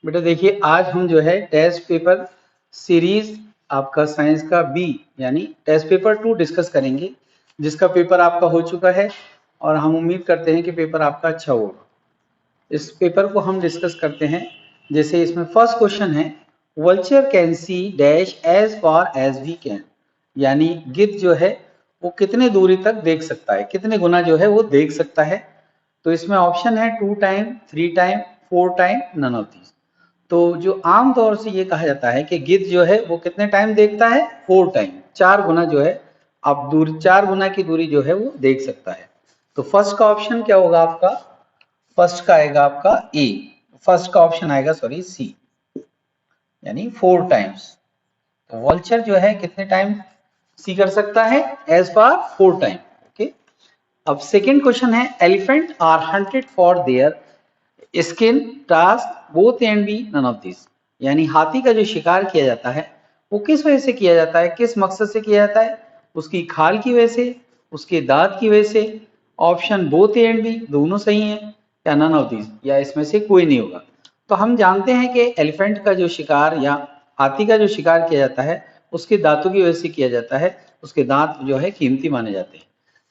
बेटा देखिए, आज हम जो है टेस्ट पेपर सीरीज आपका साइंस का बी यानी टेस्ट पेपर 2 डिस्कस करेंगे, जिसका पेपर आपका हो चुका है और हम उम्मीद करते हैं कि पेपर आपका अच्छा होगा। इस पेपर को हम डिस्कस करते हैं। जैसे इसमें फर्स्ट क्वेश्चन है, vulture can see dash as far as we can, यानी गिद्ध जो है वो कितने दूरी तक देख सकता है, कितने गुना जो है वो देख सकता है। तो इसमें ऑप्शन है 2 time, 3 time, 4 time, none of these. तो जो आम तौर से ये कहा जाता है कि गिद्ध जो है वो कितने टाइम देखता है, 4 टाइम, 4 गुना जो है आप दूरी, 4 गुना की दूरी जो है वो देख सकता है। तो फर्स्ट का ऑप्शन क्या होगा आपका, फर्स्ट का आएगा आपका ए, फर्स्ट का ऑप्शन आएगा सॉरी सी, यानी 4 टाइम्स। तो वल्चर जो है कितने टाइम सी कर सकता है, एज फार 4 टाइम। ओके, अब सेकेंड क्वेश्चन है, elephant are hunted for their skin, tusk, both and B, none of this, यानी हाथी का जो शिकार किया जाता है वो किस वजह से किया जाता है, किस मकसद से किया जाता है, उसकी खाल की वजह से, उसके दांत की वजह से। ऑप्शन बोथ एंड बी, दोनों सही है, या नन ऑफ दिस, या इसमें से कोई नहीं होगा। तो हम जानते हैं कि एलिफेंट का जो शिकार या हाथी का जो शिकार किया जाता है उसके दांतों की वजह से किया जाता है, उसके दांत जो है कीमती माने जाते हैं।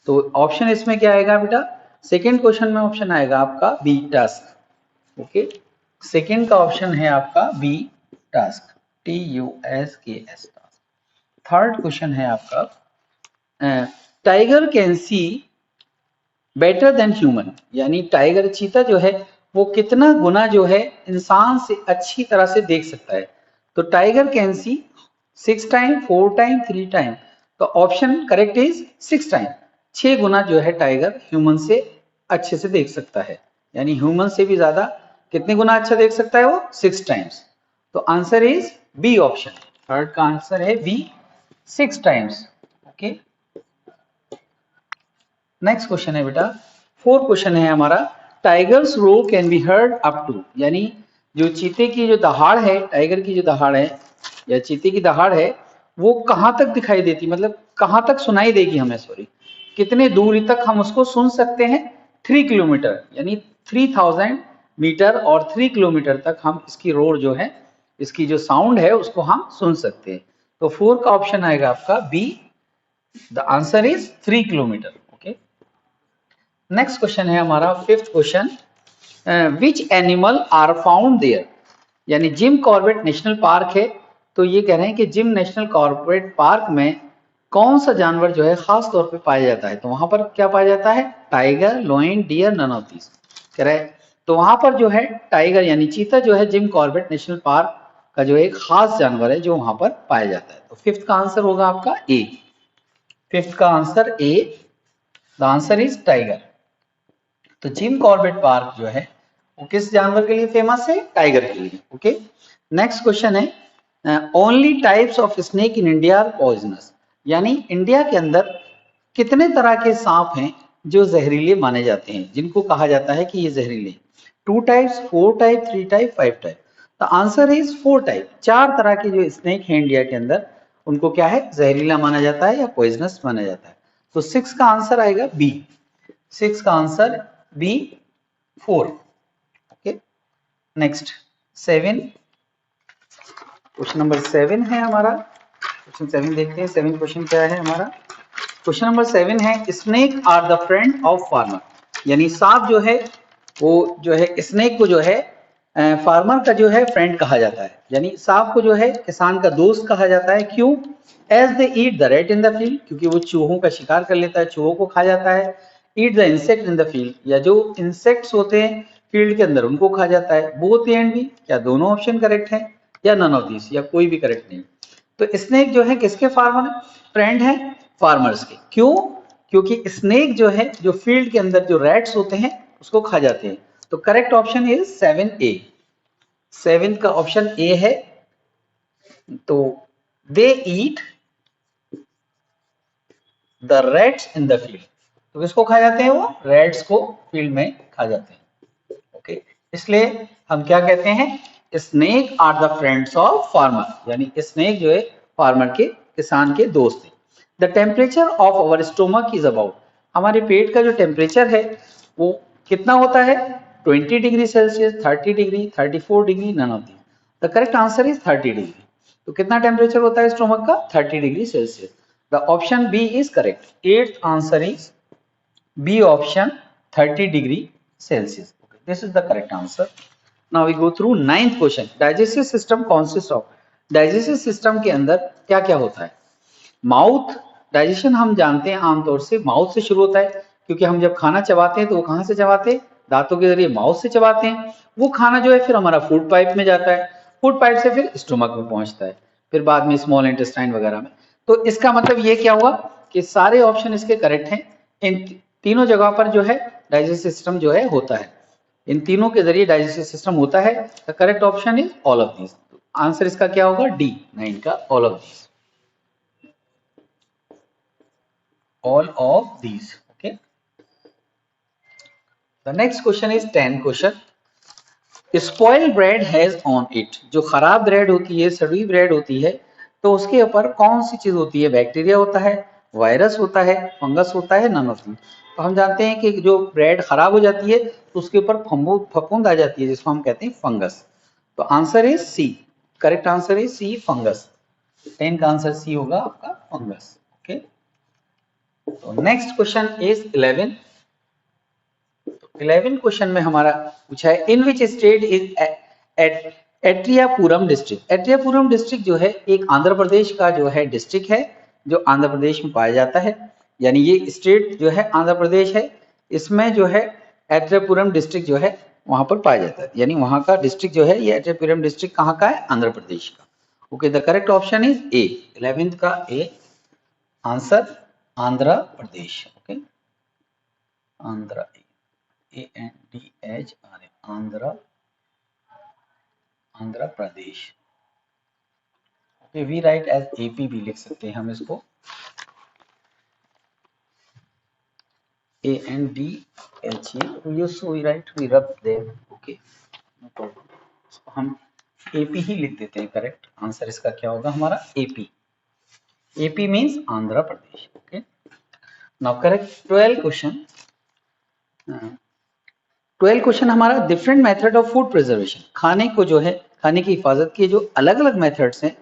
तो ऑप्शन इसमें क्या आएगा बेटा, सेकेंड क्वेश्चन में ऑप्शन आएगा आपका बी, टास्क। ओके, सेकेंड का ऑप्शन है आपका B, tusk, TUSKS, tusk. Third question है आपका, tiger can see better than human, यानी टाइगर, चीता जो है वो कितना गुना जो है इंसान से अच्छी तरह से देख सकता है। तो tiger can C 6 time, 4 time, 3 time. तो ऑप्शन करेक्ट इज 6 टाइम, 6 गुना जो है टाइगर ह्यूमन से अच्छे से देख सकता है, यानी ह्यूमन से भी ज्यादा कितने गुना अच्छा देख सकता है वो, 6 टाइम्स। तो answer is B option, third का आंसर है B, 6 times. Okay, next question है बेटा, फोर्थ क्वेश्चन है हमारा, tiger's roar can be heard up to, यानी जो चीते की जो दहाड़ है, टाइगर की जो दहाड़ है या चीते की दहाड़ है वो कहां तक दिखाई देती, मतलब कहां तक सुनाई देगी हमें, सॉरी, कितने दूरी तक हम उसको सुन सकते हैं। 3 किलोमीटर, यानी 3000 मीटर और 3 किलोमीटर तक हम इसकी रोर जो है, इसकी जो साउंड है उसको हम सुन सकते हैं। तो 4 का ऑप्शन आएगा आपका B, the answer is 3 kilometre. Okay, next question है हमारा fifth question, which animal are found there, यानी जिम कॉर्बेट नेशनल पार्क है, तो ये कह रहे हैं कि जिम नेशनल कॉर्बेट पार्क में कौन सा जानवर जो है खास तौर पे पाया जाता है। तो वहां पर क्या पाया जाता है, tiger, lion, deer, none of this, कह रहे हैं। तो वहां पर जो है टाइगर यानी चीता जो है जिम कॉर्बेट नेशनल पार्क का जो एक खास जानवर है जो वहां पर पाया जाता है। तो फिफ्थ का आंसर होगा आपका ए, फिफ्थ का answer A, the answer is tiger. तो जिम कॉर्बेट पार्क जो है वो किस जानवर के लिए फेमस है, टाइगर के लिए। ओके, नेक्स्ट क्वेश्चन है, only types of snake in India are poisonous, यानी इंडिया के अंदर कितने तरह के सांप हैं जो जहरीले माने जाते हैं, जिनको कहा जाता है कि ये जहरीले। 2 types, 4 type, 3 type, 5 type. The answer is 4 type, 4 तरह के जो स्नेक हैं इंडिया के अंदर उनको क्या है, जहरीला माना जाता है या पॉइजनस माना जाता है। तो 6 का आंसर आएगा बी, 6 का answer B, 4। Okay, next 7, question number 7 है हमारा, क्वेश्चन 7 देखते हैं। 7 क्वेश्चन क्या है हमारा, क्वेश्चन नंबर 7 है, snake are the friend of farmer, यानी सांप जो है वो जो है स्नेक को जो है फार्मर का जो है फ्रेंड कहा जाता है, यानी सांप को जो है किसान का दोस्त कहा जाता है। क्यों, as they eat the rat in the field, क्योंकि वो चूहों का शिकार कर लेता है, चूहों को खा जाता है। Eat the insect in the field, या जो इंसेक्ट्स होते हैं फील्ड के अंदर उनको खा जाता है। बोथ एंड भी, क्या दोनों ऑप्शन करेक्ट है, या नन ऑफ दिस, या कोई भी करेक्ट नहीं। तो स्नेक जो है किसके फार्मर फ्रेंड है, फार्मर्स के। क्यों, क्योंकि स्नेक जो है जो फील्ड के अंदर जो रैट्स होते हैं उसको खा जाते हैं। तो करेक्ट ऑप्शन इज 7A, 7 का ऑप्शन ए है। तो they eat the rats in the field, तो किसको खा जाते हैं, वो रैट्स को फील्ड में खा जाते हैं। ओके, इसलिए हम क्या कहते हैं, snake are the friends of farmer, यानी स्नेक जो है फार्मर के, किसान के दोस्त है। The temperature of our stomach is about, हमारे पेट का जो टेम्परेचर है वो कितना होता है, 20 degree Celsius, 30 degree, 34 degree, none of these. The correct answer is 30 degree. तो कितना टेम्परेचर होता है स्टोमक का? 30 degree Celsius. The option B is correct. Eighth answer is B option, 30 degree Celsius. This is the correct answer. Now we go through ninth question. Digestive system consist of. Digestive system के अंदर क्या क्या होता है? Mouth. Digestion हम जानते हैं आमतौर से माउथ से शुरू होता है, क्योंकि हम जब खाना चबाते हैं तो वो कहाँ से चबाते हैं? दांतों के जरिए माउथ से चबाते हैं। वो खाना जो है फिर हमारा फूड पाइप में जाता है, फूड पाइप से फिर स्टोमक में पहुंचता है, फिर बाद में स्मॉल इंटेस्टाइन वगैरह में। तो इसका मतलब ये क्या हुआ कि सारे ऑप्शन इसके करेक्ट हैं। इन तीनों जगह पर जो है डाइजेस्टिव सिस्टम जो है होता है, इन तीनों के जरिए डाइजेस्टिव सिस्टम होता है। The correct option is all of these. Answer इसका क्या होगा? डी 9 का, all of these. All of these. Okay. The next question is 10 question. Spoiled bread has on it. जो खराब ब्रेड होती है, सड़ी ब्रेड होती है, तो उसके ऊपर कौन सी चीज होती है? बैक्टीरिया होता है, वायरस होता है, फंगस होता है, नन ऑफ दीज। तो हम जानते हैं कि जो ब्रेड खराब हो जाती है तो उसके ऊपर फफूंद आ जाती है, जिसको हम कहते हैं फंगस। तो answer is C. Correct answer is C, fungus. 10 का आंसर सी होगा आपका, फंगस। ओके। तो नेक्स्ट क्वेश्चन इज 11। 11 क्वेश्चन में हमारा पूछा है, in which state is Atreyapuram district. Atreyapuram district जो है एक आंध्र प्रदेश का जो है डिस्ट्रिक्ट है, जो आंध्र प्रदेश में पाया जाता है। यानी ये स्टेट जो है आंध्र प्रदेश है, इसमें जो है एट्रियापुरम डिस्ट्रिक्ट जो है वहां पर पाया जाता है। यानी वहां का डिस्ट्रिक्ट जो है, ये एट्रियापुरम डिस्ट्रिक्ट कहाँ का है? आंध्र प्रदेश का। Okay, the correct option is A. 11th का A answer, Andhra Pradesh. Okay, Andhra, ANDHR, Andhra, Andhra Pradesh. Okay, we write as AP भी लिख सकते हैं हम इसको, ANDHA। So we write, we rub there. Okay, no problem, इसको हम AP ही लिख देते हैं। करेक्ट आंसर इसका क्या होगा हमारा? AP। AP means Andhra Pradesh. Okay, now correct 12 question. 12 question हमारा, different method of food preservation. खाने को जो है, खाने की हिफाजत के जो अलग अलग मेथड्स हैं,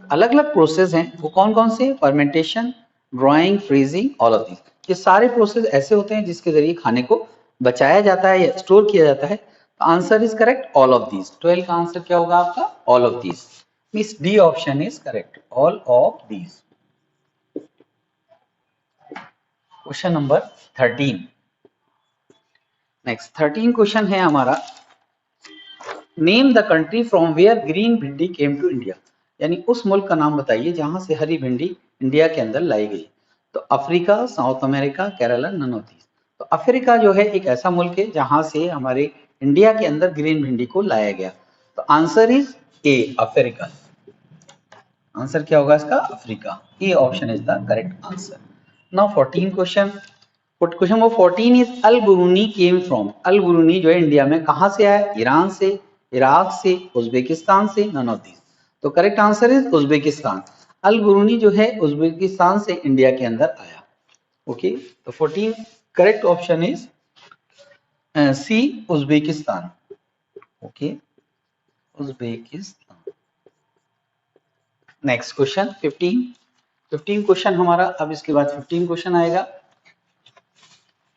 अलग अलग प्रोसेस हैं, वो कौन कौन से? Fermentation, drawing, freezing, all of these. ये सारे प्रोसेस ऐसे होते हैं जिसके जरिए खाने को बचाया जाता है या स्टोर किया जाता है। तो answer is correct, all of these. 12 का आंसर क्या होगा आपका? All of these. Means D option is correct, all of these. Question number 13। Next 13 question है हमारा, name the country from where green bhindi came to India. यानी उस मुल्क का नाम बताइए जहां से हरी भिंडी इंडिया के अंदर लाई गई। तो Africa, South America, Kerala, none of these. तो अफ्रीका जो है एक ऐसा मुल्क है जहां से हमारे इंडिया के अंदर ग्रीन भिंडी को लाया गया। तो answer is A, Africa. Answer क्या होगा इसका? Africa. A option is the correct answer. Now 14 question. Question number 14 is Al Biruni came from. Al Biruni जो है इंडिया में कहां से आया? ईरान से, इराक से, उज्बेकिस्तान से, नन ऑफ दीज। तो correct answer is Uzbekistan. Al Biruni जो है उज्बेकिस्तान से इंडिया के अंदर आया। ओके, तो 14 correct option is C, Uzbekistan. Okay, Uzbekistan. Next question 15 question हमारा। अब इसके बाद 15 क्वेश्चन आएगा।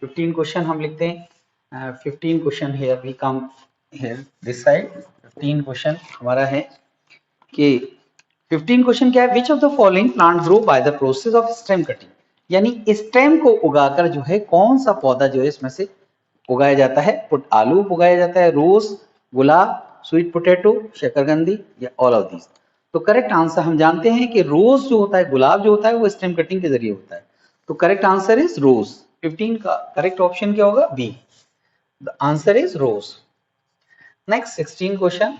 15 क्वेश्चन हम लिखते हैं। 15 question here we come here this side. 15 question हमारा है कि 15 क्वेश्चन क्या है? Which of the following plant grow by the process of stem cutting. यानी स्टेम को उगाकर जो है कौन सा पौधा जो है इसमें से उगाया जाता है? आलू उगाया जाता है, रोज, गुलाब, स्वीट पोटैटो, शकरकंदी, या ऑल ऑफ दीज। तो करेक्ट आंसर हम जानते हैं कि रोज जो होता है, गुलाब जो होता है, वो स्टेम कटिंग के जरिए होता है। तो करेक्ट आंसर इज रोज। 15 का करेक्ट ऑप्शन क्या होगा? B, the answer is rose. Next 16 question.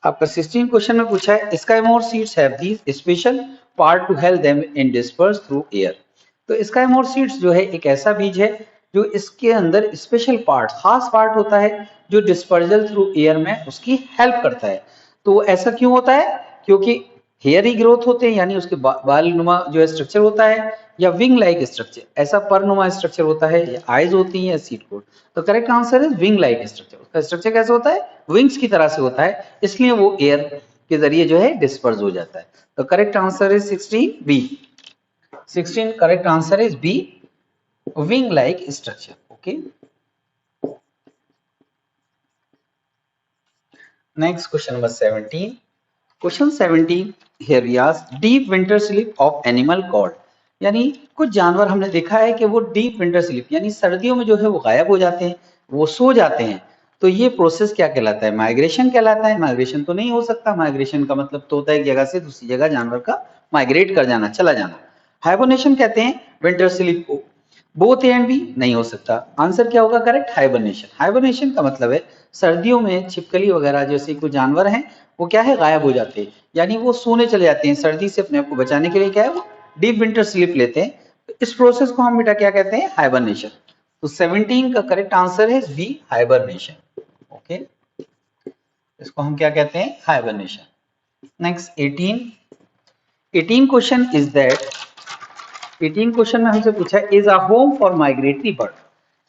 आपका 16 क्वेश्चन में पूछा है, sycamore seeds have these special part to help them in disperse through air. तो स्काईमोर सीड्स जो है एक ऐसा बीज है जो इसके अंदर स्पेशल पार्ट, खास पार्ट होता है जो डिस्पर्जल थ्रू एयर में उसकी हेल्प करता है। तो ऐसा क्यों होता है? क्योंकि हेयर ही ग्रोथ होते हैं यानी उसके बाल नुमा जो है स्ट्रक्चर होता है, या विंग लाइक स्ट्रक्चर, ऐसा पर नुमा स्ट्रक्चर होता है, या आईज होती हैं या सीट कोट। तो करेक्ट आंसर है विंग लाइक स्ट्रक्चर। उसका स्ट्रक्चर कैसे होता है? विंग्स की तरह से होता है, इसलिए वो एयर के जरिए जो है डिस्पर्स हो जाता है। तो correct answer is 16 B. 16 correct answer is B, wing like structure. Okay, next question number 17। Question 17 here we ask deep winter sleep of animal called, यानी कुछ जानवर हमने देखा है कि वो डीप विंटर स्लीप यानी सर्दियों में जो है वो गायब हो जाते हैं, वो सो जाते हैं। तो ये प्रोसेस क्या कहलाता है? माइग्रेशन कहलाता है। माइग्रेशन तो नहीं हो सकता, माइग्रेशन का मतलब तो होता है एक जगह से दूसरी जगह जानवर का माइग्रेट कर जाना, चला जाना। हाइबरनेशन कहते हैं विंटर स्लीप को। बोथ ए एंड बी नहीं हो सकता। आंसर क्या होगा करेक्ट? हाइबरनेशन। हाइबरनेशन का मतलब है सर्दियों में छिपकली वगैरह जैसे कोई जानवर हैं वो क्या है गायब हो जाते हैं, यानी वो सोने चले जाते हैं। सर्दी से अपने आप को बचाने के लिए क्या है वो डीप विंटर स्लीप लेते हैं। तो इस प्रोसेस को हम बेटा क्या कहते हैं? हाइबरनेशन। तो 17 का करेक्ट आंसर है बी, हाइबरनेशन। ओके, इसको हम क्या कहते हैं? Hibernation. Next 18। 18 question is that 18 question में हमसे पूछा है is a home for migratory bird,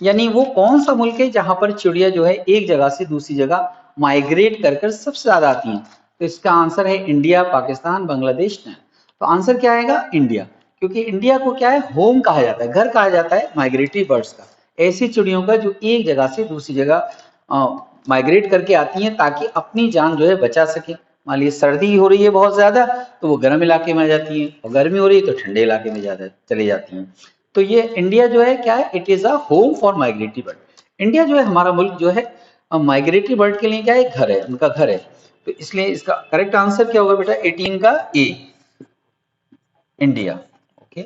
यानी वो कौन सा मुल्क है जहां पर चिड़िया जो है एक जगह से दूसरी जगह माइग्रेट कर कर सबसे ज्यादा आती हैं। तो इसका आंसर है इंडिया, पाकिस्तान, बांग्लादेश ने। तो आंसर क्या आएगा? इंडिया, क्योंकि इंडिया को क्या है? होम कहा जाता है, घर कहा जाता है माइग्रेटरी बर्ड्स का, ऐसी चिड़ियों का जो एक जगह से दूसरी जगह माइग्रेट करके आती हैं ताकि अपनी जान जो है बचा सके। मान लीजिए सर्दी हो रही है बहुत ज्यादा तो वो गर्म इलाके में आ जाती हैं, और गर्मी हो रही है तो ठंडे इलाके में ज्यादा चली जाती हैं। तो ये इंडिया जो है क्या है? It is a home for migratory bird. India जो है हमारा मुल्क जो है माइग्रेटरी बर्ड के लिए क्या है? घर है, उनका घर है। तो इसलिए इसका करेक्ट आंसर क्या होगा बेटा? 18 का A, India. Okay,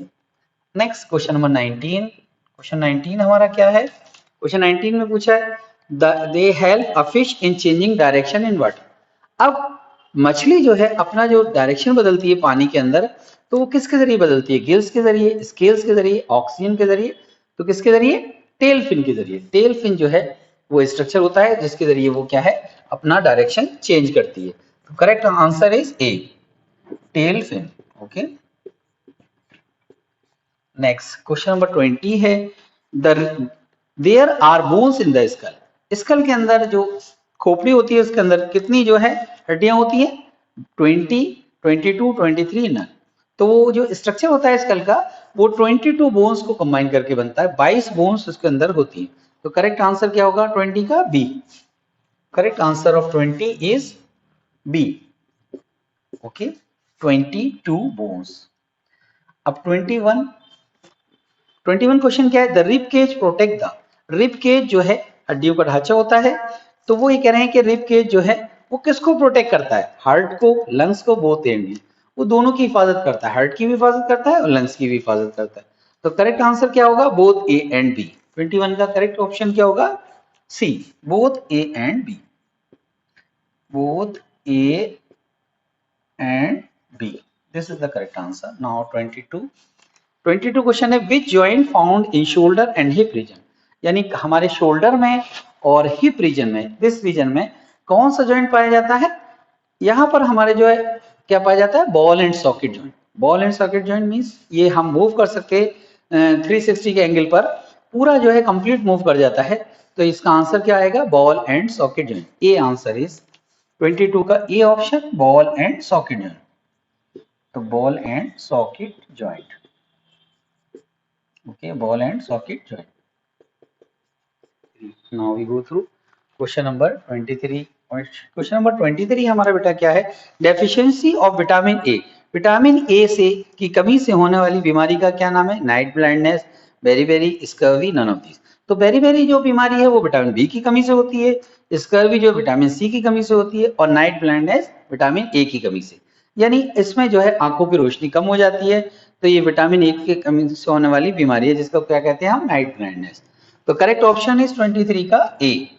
next question number 19। Question 19 हमारा क्या है? क्वेश्चन 19 में पूछा है they help a fish in changing direction in water. अब मछली जो है अपना जो डायरेक्शन बदलती है पानी के अंदर, तो वो किसके जरिए बदलती है? गिल्स के जरिए, स्केल्स के जरिए, ऑक्सीजन के जरिए। तो किसके जरिए? टेल फिन के जरिए। टेल फिन जो है वो स्ट्रक्चर होता है जिसके जरिए वो क्या है? अपना डायरेक्शन चेंज करती है। तो correct answer is A, tail fin. Okay, next question number 20 है there are bones in the skull. Skull के अंदर जो खोपड़ी होती है उसके अंदर कितनी जो है हड्डियां होती है? 20, 22, 23 नन। तो वो जो स्ट्रक्चर होता है स्कल का वो 22 बोन्स को कंबाइन करके बनता है, 22 बोन्स उसके अंदर होती है। तो करेक्ट आंसर क्या होगा 20 का? B. Correct answer of 20 is B. Okay, 22 bones. अब 21। 21 क्वेश्चन क्या है? The rib cage protect the. Rib cage जो है हड्डियों का ढांचा होता है, तो वो ये कह रहे हैं कि रिब केज जो है वो किसको प्रोटेक्ट करता है? हार्ट को, लंग्स को, बोथ एंड। वो दोनों की हिफाजत करता है, हार्ट की भी हिफाजत करता है और लंग्स की भी हिफाजत करता है। तो करेक्ट आंसर क्या होगा? Both A and B. 21 का करेक्ट ऑप्शन क्या होगा? C, both A and B. Both A and B, this is the correct answer. Now 22। 22 question है which joint found in shoulder and hip region, यानी हमारे shoulder में और hip region में, this region में कौन सा जॉइंट पाया जाता है? यहां पर हमारे जो है क्या पाया जाता है? Ball and socket joint. Ball and socket joint means ये हम मूव कर सकते 360 के एंगल पर, पूरा जो है कंप्लीट मूव कर जाता है। तो इसका आंसर क्या आएगा? Ball and socket joint. A answer is 22 का A option, ball and socket joint. तो ball and socket joint. okay, ball and socket joint. Now we go through question number 23. Question number 23 हमारा बेटा क्या है? Deficiency of vitamin A. Vitamin A से की कमी से होने वाली बीमारी का क्या नाम है? Night blindness, beri scurvy, none of this. तो बेरी जो बीमारी है वो विटामिन बी की कमी से होती है, स्कर्वी जो विटामिन सी की कमी से होती है, और नाइट ब्लाइंडनेस विटामिन ए की कमी से। यानी इसमें जो है आंखों की रोशनी कम हो जाती है। तो ये विटामिन ए की कमी से होने वाली बीमारी है जिसको क्या कहते हैं हम? Night blindness. तो करेक्ट ऑप्शन इज 23 का ए,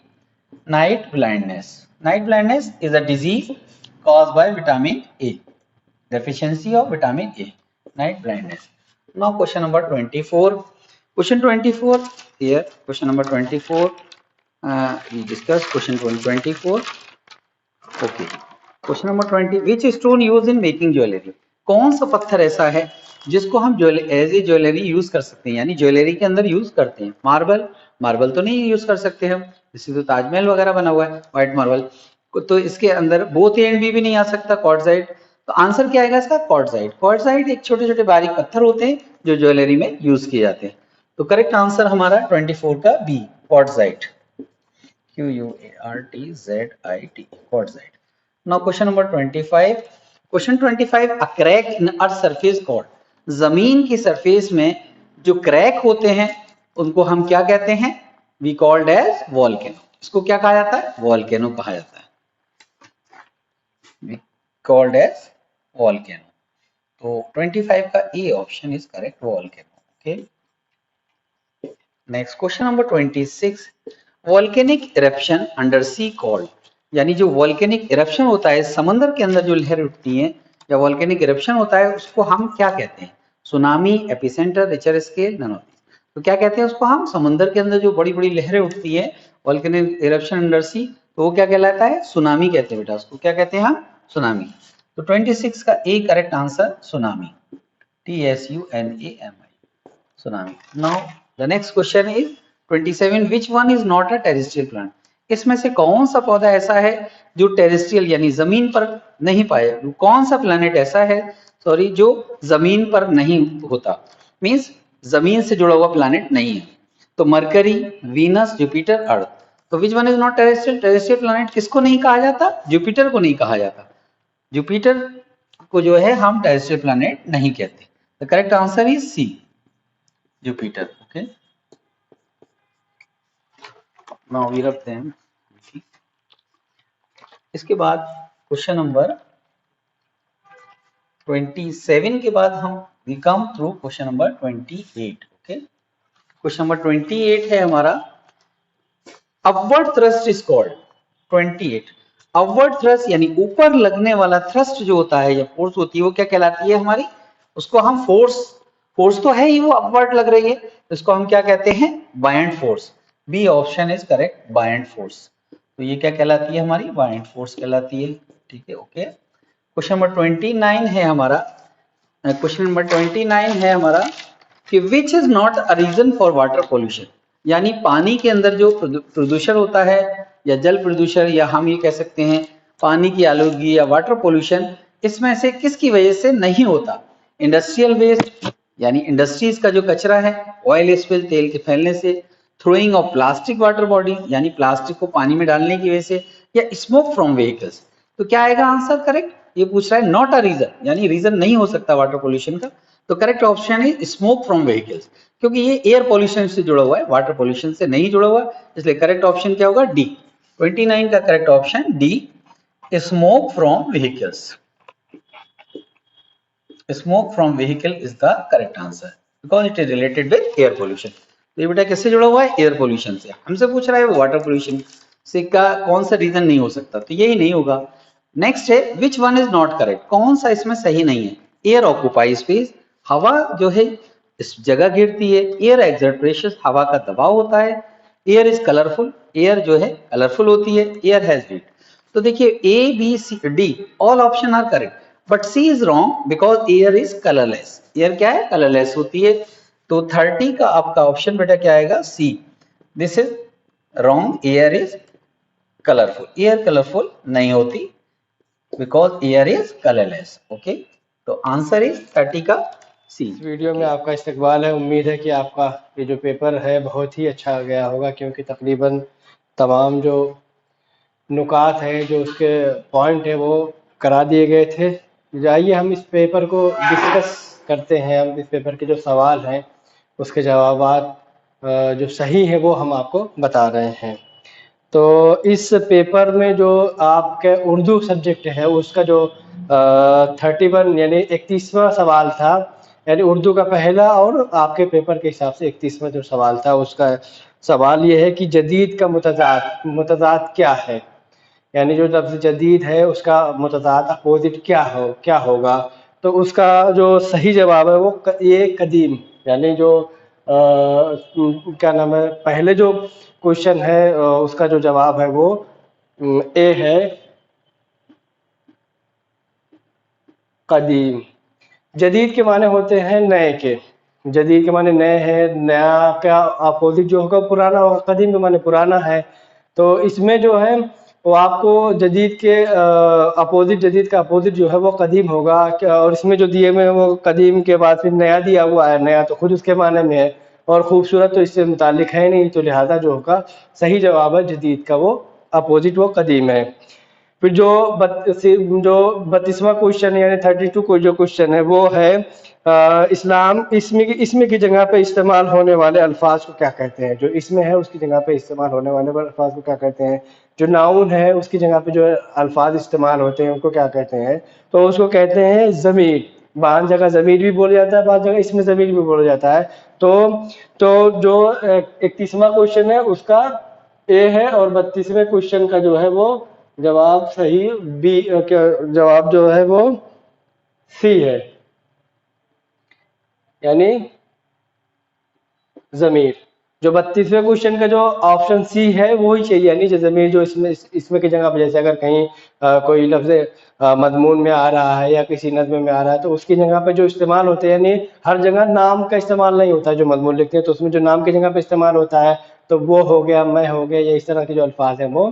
night blindness. Night blindness is a disease caused by vitamin A, deficiency of vitamin A, night blindness. Now question number 24. Question 24 here, question number 24 we discuss question 24. Okay, question number 20, which stone use in making jewellery, कौन सा पत्थर ऐसा है जिसको हम as a jewellery use कर सकते हैं, यानी ज्वेलरी के अंदर यूज करते हैं। मार्बल, मार्बल तो नहीं यूज कर सकते हम, इससे तो ताजमहल वगैरह बना हुआ है व्हाइट मार्बल, तो इसके अंदर बोथ ए एंड बी भी नहीं आ सकता, क्वार्टजाइट। तो आंसर क्या आएगा इसका, क्वार्टजाइट। क्वार्टजाइट एक छोटे छोटे बारीक पत्थर होते हैं जो ज्वेलरी में यूज किए जाते हैं। तो करेक्ट आंसर हमारा 24 का B, quartzite, QUARTZIT, quartzite. Now question number 25. Question 25, a crack in earth surface called, जमीन की सरफेस में जो क्रैक होते हैं उनको हम क्या कहते हैं, we called as volcano। इसको क्या कहा जाता है, वॉल्केनो कहा जाता है, we called as volcano। तो 25 का A option is correct, volcano. Okay, next question number 26, volcanic eruption under sea called, यानी जो वॉल्केनिक इरप्शन होता है समंदर के अंदर जो लहर उठती है या वॉल्केनिक इरप्शन होता है उसको हम क्या कहते हैं, tsunami, epicentre, Richter scale, none of this. तो क्या कहते हैं उसको हम, समंदर के अंदर जो बड़ी बड़ी लहरें उठती है वॉल्केनिक इरप्शन अंडर सी, तो वो क्या कहलाता है, सुनामी कहते हैं बेटा उसको, क्या कहते हैं हम, सुनामी। तो 26 का A correct answer tsunami, TSUNAMI, tsunami। Now the next question is 27, which one is not a terrestrial plant, इसमें से कौन सा पौधा ऐसा है जो टेरेस्ट्रियल यानी जमीन पर नहीं पाए, कौन सा प्लैनेट ऐसा है, सॉरी, जो जमीन पर नहीं होता, मींस जमीन से जुड़ा हुआ प्लैनेट नहीं है। तो मरकरी, वीनस, जुपिटर, अर्थ। तो which one is not terrestrial, terrestrial planet किसको नहीं कहा जाता, जुपिटर को नहीं कहा जाता, जुपिटर को जो है हम टेरेस्ट्रियल प्लैनेट नहीं कहते। The correct answer is C, Jupiter. Okay, now we रखते हैं। इसके बाद क्वेश्चन नंबर 27 के बाद हम we come through question number 28। Okay, question number 28 है हमारा, upward thrust is called, 28 upward thrust यानी ऊपर लगने वाला थ्रस्ट जो होता है या फोर्स होती है वो क्या कहलाती है हमारी, उसको हम फोर्स, फोर्स तो है ही, वो अपवर्ड लग रही है, इसको हम क्या कहते हैं, buoyant force. B option is correct, buoyant force. तो ये क्या कहलाती है हमारी, बायंट फोर्स कहलाती है। ठीक है, ओके। क्वेश्चन नंबर 29 है हमारा, क्वेश्चन नंबर 29 है हमारा कि which is not a reason for water pollution, यानी पानी के अंदर जो प्रदूषण होता है या जल प्रदूषण या हम ये कह सकते हैं पानी की आलूगी या वाटर पोल्यूशन, इसमें से किसकी वजह से नहीं होता, इंडस्ट्रियल वेस्ट यानी इंडस्ट्रीज का जो कचरा है, ऑयल स्पिल तेल के फैलने से, throwing of plastic water body यानी प्लास्टिक को पानी में डालने की वजह से, या स्मोक फ्रॉम व्हीकल्स। तो क्या आएगा आंसर करेक्ट, ये पूछ रहा है नॉट अ रीजन यानी रीजन नहीं हो सकता वाटर पोल्यूशन का, तो करेक्ट ऑप्शन है स्मोक फ्रॉम व्हीकल्स, क्योंकि ये एयर पोल्यूशन से जुड़ा हुआ है, वाटर पोल्यूशन से नहीं जुड़ा हुआ, इसलिए करेक्ट ऑप्शन क्या होगा, डी। 29 का correct option D, smoke from vehicles, smoke from vehicle is the correct answer because it is related with air pollution. तो ये बेटा किससे जुड़ा हुआ है, एयर पोल्यूशन से। हमसे पूछ रहा है वाटर पोल्यूशन से का कौन सा रीजन नहीं हो सकता, तो यही नहीं होगा। नेक्स्ट है which one is not correct, कौन सा इसमें सही नहीं है, एयर ऑक्यूपाई स्पेस, हवा जो है इस जगह घिरती है, एयर एक्सर्ट प्रेशर, हवा का दबाव होता है, एयर इज कलरफुल, एयर जो है कलरफुल होती है, एयर हैज हीट। तो देखिए A B C D all option are correct, but C is wrong because air is colourless, air क्या है, कलरलेस होती है। तो 30 का आपका ऑप्शन बेटा क्या आएगा, C, this is wrong, air is colourful, air colourful नहीं होती because air is colourless. Okay, तो आंसर इज 30 का सी। इस वीडियो में आपका इस्तकबाल है। उम्मीद है कि आपका ये जो पेपर है बहुत ही अच्छा गया होगा, क्योंकि तकरीबन तमाम जो नुकात है, जो उसके पॉइंट है, वो करा दिए गए थे। जाइए हम इस पेपर को डिस्कस करते हैं। हम इस पेपर के जो सवाल हैं उसके जवाबात जो सही है वो हम आपको बता रहे हैं। तो इस पेपर में जो आपके उर्दू सब्जेक्ट है उसका जो 31 यानी 31वां सवाल था, यानी उर्दू का पहला और आपके पेपर के हिसाब से 31वां जो सवाल था, उसका सवाल ये है कि जदीद का मुतज़ाद क्या है, यानी जो लफ्ज़ जदीद है उसका मुतज़ाद अपोजिट क्या होगा। तो उसका जो सही जवाब है वो ये कदीम, यानी जो क्या नाम है, पहले जो क्वेश्चन है उसका जो जवाब है वो ए है, कदीम। जदीद के माने होते हैं नए के। जदीद के माने नए हैं, नया का अपोजिट जो होगा पुराना होगा, कदीम के माने पुराना है। तो इसमें जो है वो आपको जदीद के अपोजिट, जदीद का अपोजिट जो है वो कदीम होगा। और इसमें जो दिए हुए हैं वो कदीम के बाद फिर नया दिया हुआ है, नया तो खुद उसके माने में है और खूबसूरत तो इससे मुतालिक है नहीं, तो लिहाजा जो होगा सही जवाब है जदीद का वो अपोजिट वो कदीम है। फिर जो 32वां क्वेश्चन है यानी 32 को जो क्वेश्चन है वो है इस्लाम इसमें की जगह पे इस्तेमाल होने वाले अल्फाज को क्या कहते हैं। जो इसमें है उसकी जगह पे इस्तेमाल होने वाले अल्फाज को क्या कहते हैं। जो नाउन है उसकी जगह पे जो अल्फाज इस्तेमाल होते हैं उनको क्या कहते हैं। तो उसको कहते हैं ज़मीर। बाज़ जगह ज़मीर भी बोला जाता है, बाज़ जगह इसमें ज़मीर भी बोला जाता है। तो जो 31वां क्वेश्चन है उसका ए है और 32वें क्वेश्चन का जो है वो जवाब सही बी, क्या जवाब जो है वो सी है, यानी जमीर। जो 32वें क्वेश्चन का जो ऑप्शन सी है वो ही चाहिए, यानी जो जमीर जो इसमें की जगह पर, जैसे अगर कहीं कोई लफ्ज मजमून में आ रहा है या किसी नज़्म में आ रहा है तो उसकी जगह पे जो इस्तेमाल होते हैं, यानी हर जगह नाम का इस्तेमाल नहीं होता है। जो मजमून लिखते हैं तो उसमें जो नाम की जगह पे इस्तेमाल होता है, तो वो हो गया, मैं हो गया, या इस तरह के जो अल्फाज हैं वो